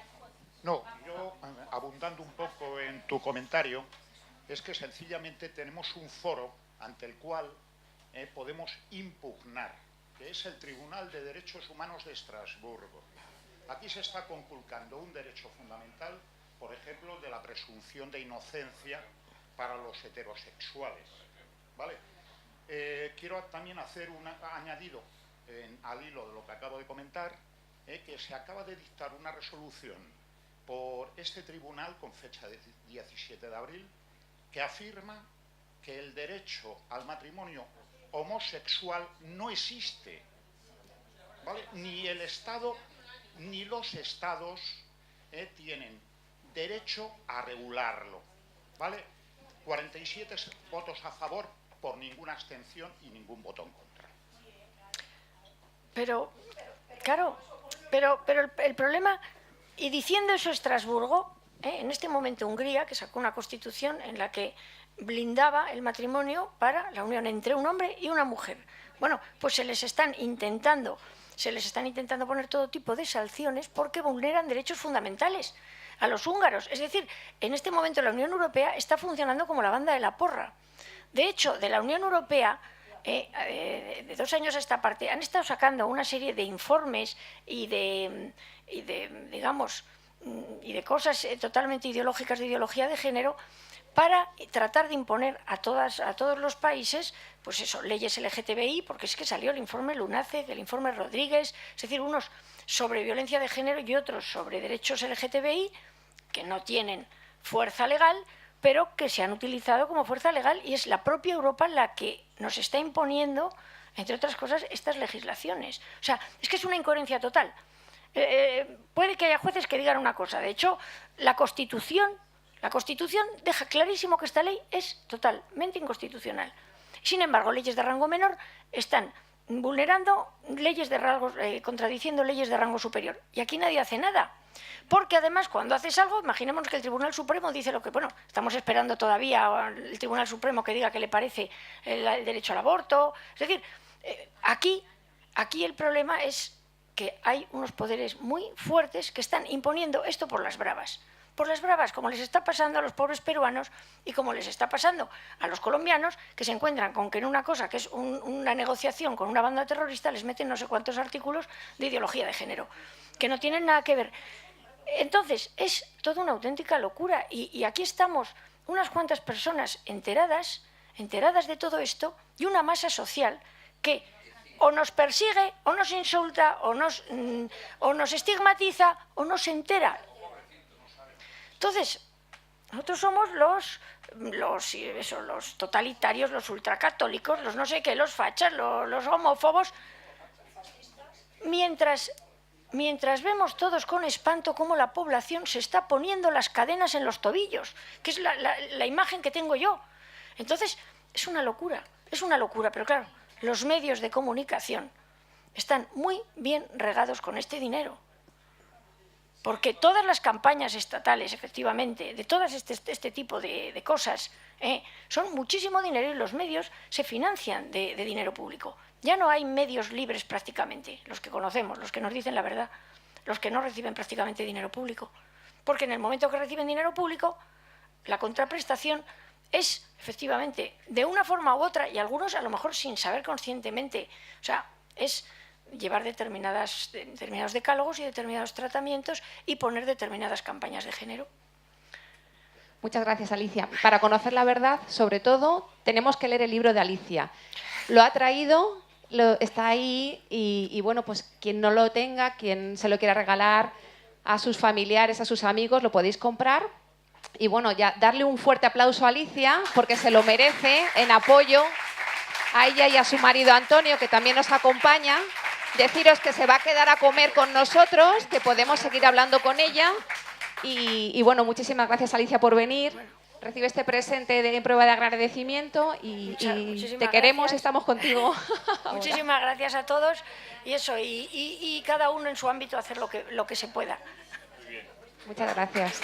No, yo, abundando un poco en tu comentario, es que sencillamente tenemos un foro ante el cual podemos impugnar, que es el Tribunal de Derechos Humanos de Estrasburgo. Aquí se está conculcando un derecho fundamental, por ejemplo, de la presunción de inocencia para los heterosexuales, ¿vale? Quiero también hacer un añadido al hilo de lo que acabo de comentar, que se acaba de dictar una resolución por este tribunal con fecha de 17 de abril que afirma que el derecho al matrimonio homosexual no existe, ¿vale? Ni el Estado ni los Estados tienen derecho a regularlo, ¿vale? 47 votos a favor, por ninguna abstención y ningún voto en contra. Pero, claro, Pero el problema, y diciendo eso Estrasburgo, en este momento Hungría, que sacó una constitución en la que blindaba el matrimonio para la unión entre un hombre y una mujer. Bueno, pues se les están intentando poner todo tipo de sanciones porque vulneran derechos fundamentales a los húngaros. Es decir, en este momento la Unión Europea está funcionando como la banda de la porra. De hecho, de la Unión Europea, de 2 años a esta parte, han estado sacando una serie de informes y de cosas totalmente ideológicas, de ideología de género, para tratar de imponer a todos los países, pues eso, leyes LGTBI, porque es que salió el informe Lunacek, el informe Rodríguez, es decir, unos sobre violencia de género y otros sobre derechos LGTBI, que no tienen fuerza legal, pero que se han utilizado como fuerza legal, y es la propia Europa la que nos está imponiendo, entre otras cosas, estas legislaciones. O sea, es que es una incoherencia total. Puede que haya jueces que digan una cosa. De hecho, la Constitución deja clarísimo que esta ley es totalmente inconstitucional. Sin embargo, leyes de rango menor están vulnerando leyes de rango, contradiciendo leyes de rango superior. Y aquí nadie hace nada. Porque además, cuando haces algo, imaginemos que el Tribunal Supremo dice lo que, bueno, estamos esperando todavía el Tribunal Supremo que diga que le parece el derecho al aborto. Es decir, aquí el problema es que hay unos poderes muy fuertes que están imponiendo esto por las bravas. Por las bravas, como les está pasando a los pobres peruanos y como les está pasando a los colombianos, que se encuentran con que en una cosa que es una negociación con una banda terrorista les meten no sé cuántos artículos de ideología de género, que no tienen nada que ver. Entonces, es toda una auténtica locura. Y aquí estamos unas cuantas personas enteradas de todo esto, y una masa social que o nos persigue, o nos insulta, o nos estigmatiza, o no se entera. Entonces, nosotros somos los totalitarios, los ultracatólicos, los no sé qué, los fachas, los homófobos. Mientras vemos todos con espanto cómo la población se está poniendo las cadenas en los tobillos, que es la imagen que tengo yo. Entonces, es una locura, pero claro, los medios de comunicación están muy bien regados con este dinero. Porque todas las campañas estatales, efectivamente, de todas este tipo de cosas, son muchísimo dinero, y los medios se financian de dinero público. Ya no hay medios libres prácticamente, los que conocemos, los que nos dicen la verdad, los que no reciben prácticamente dinero público. Porque en el momento que reciben dinero público, la contraprestación es, efectivamente, de una forma u otra, y algunos a lo mejor sin saber conscientemente, o sea, es llevar determinados decálogos y determinados tratamientos y poner determinadas campañas de género. Muchas gracias, Alicia. Para conocer la verdad, sobre todo, tenemos que leer el libro de Alicia. Lo ha traído, está ahí, y bueno, pues quien no lo tenga, quien se lo quiera regalar a sus familiares, a sus amigos, lo podéis comprar. Y bueno, ya darle un fuerte aplauso a Alicia, porque se lo merece, en apoyo a ella y a su marido Antonio, que también nos acompaña. Deciros que se va a quedar a comer con nosotros, que podemos seguir hablando con ella. Y bueno, muchísimas gracias, Alicia, por venir. Recibe este presente de prueba de agradecimiento y te queremos, estamos contigo. Muchísimas gracias a todos, y eso, y cada uno en su ámbito hacer lo que se pueda. Muchas gracias.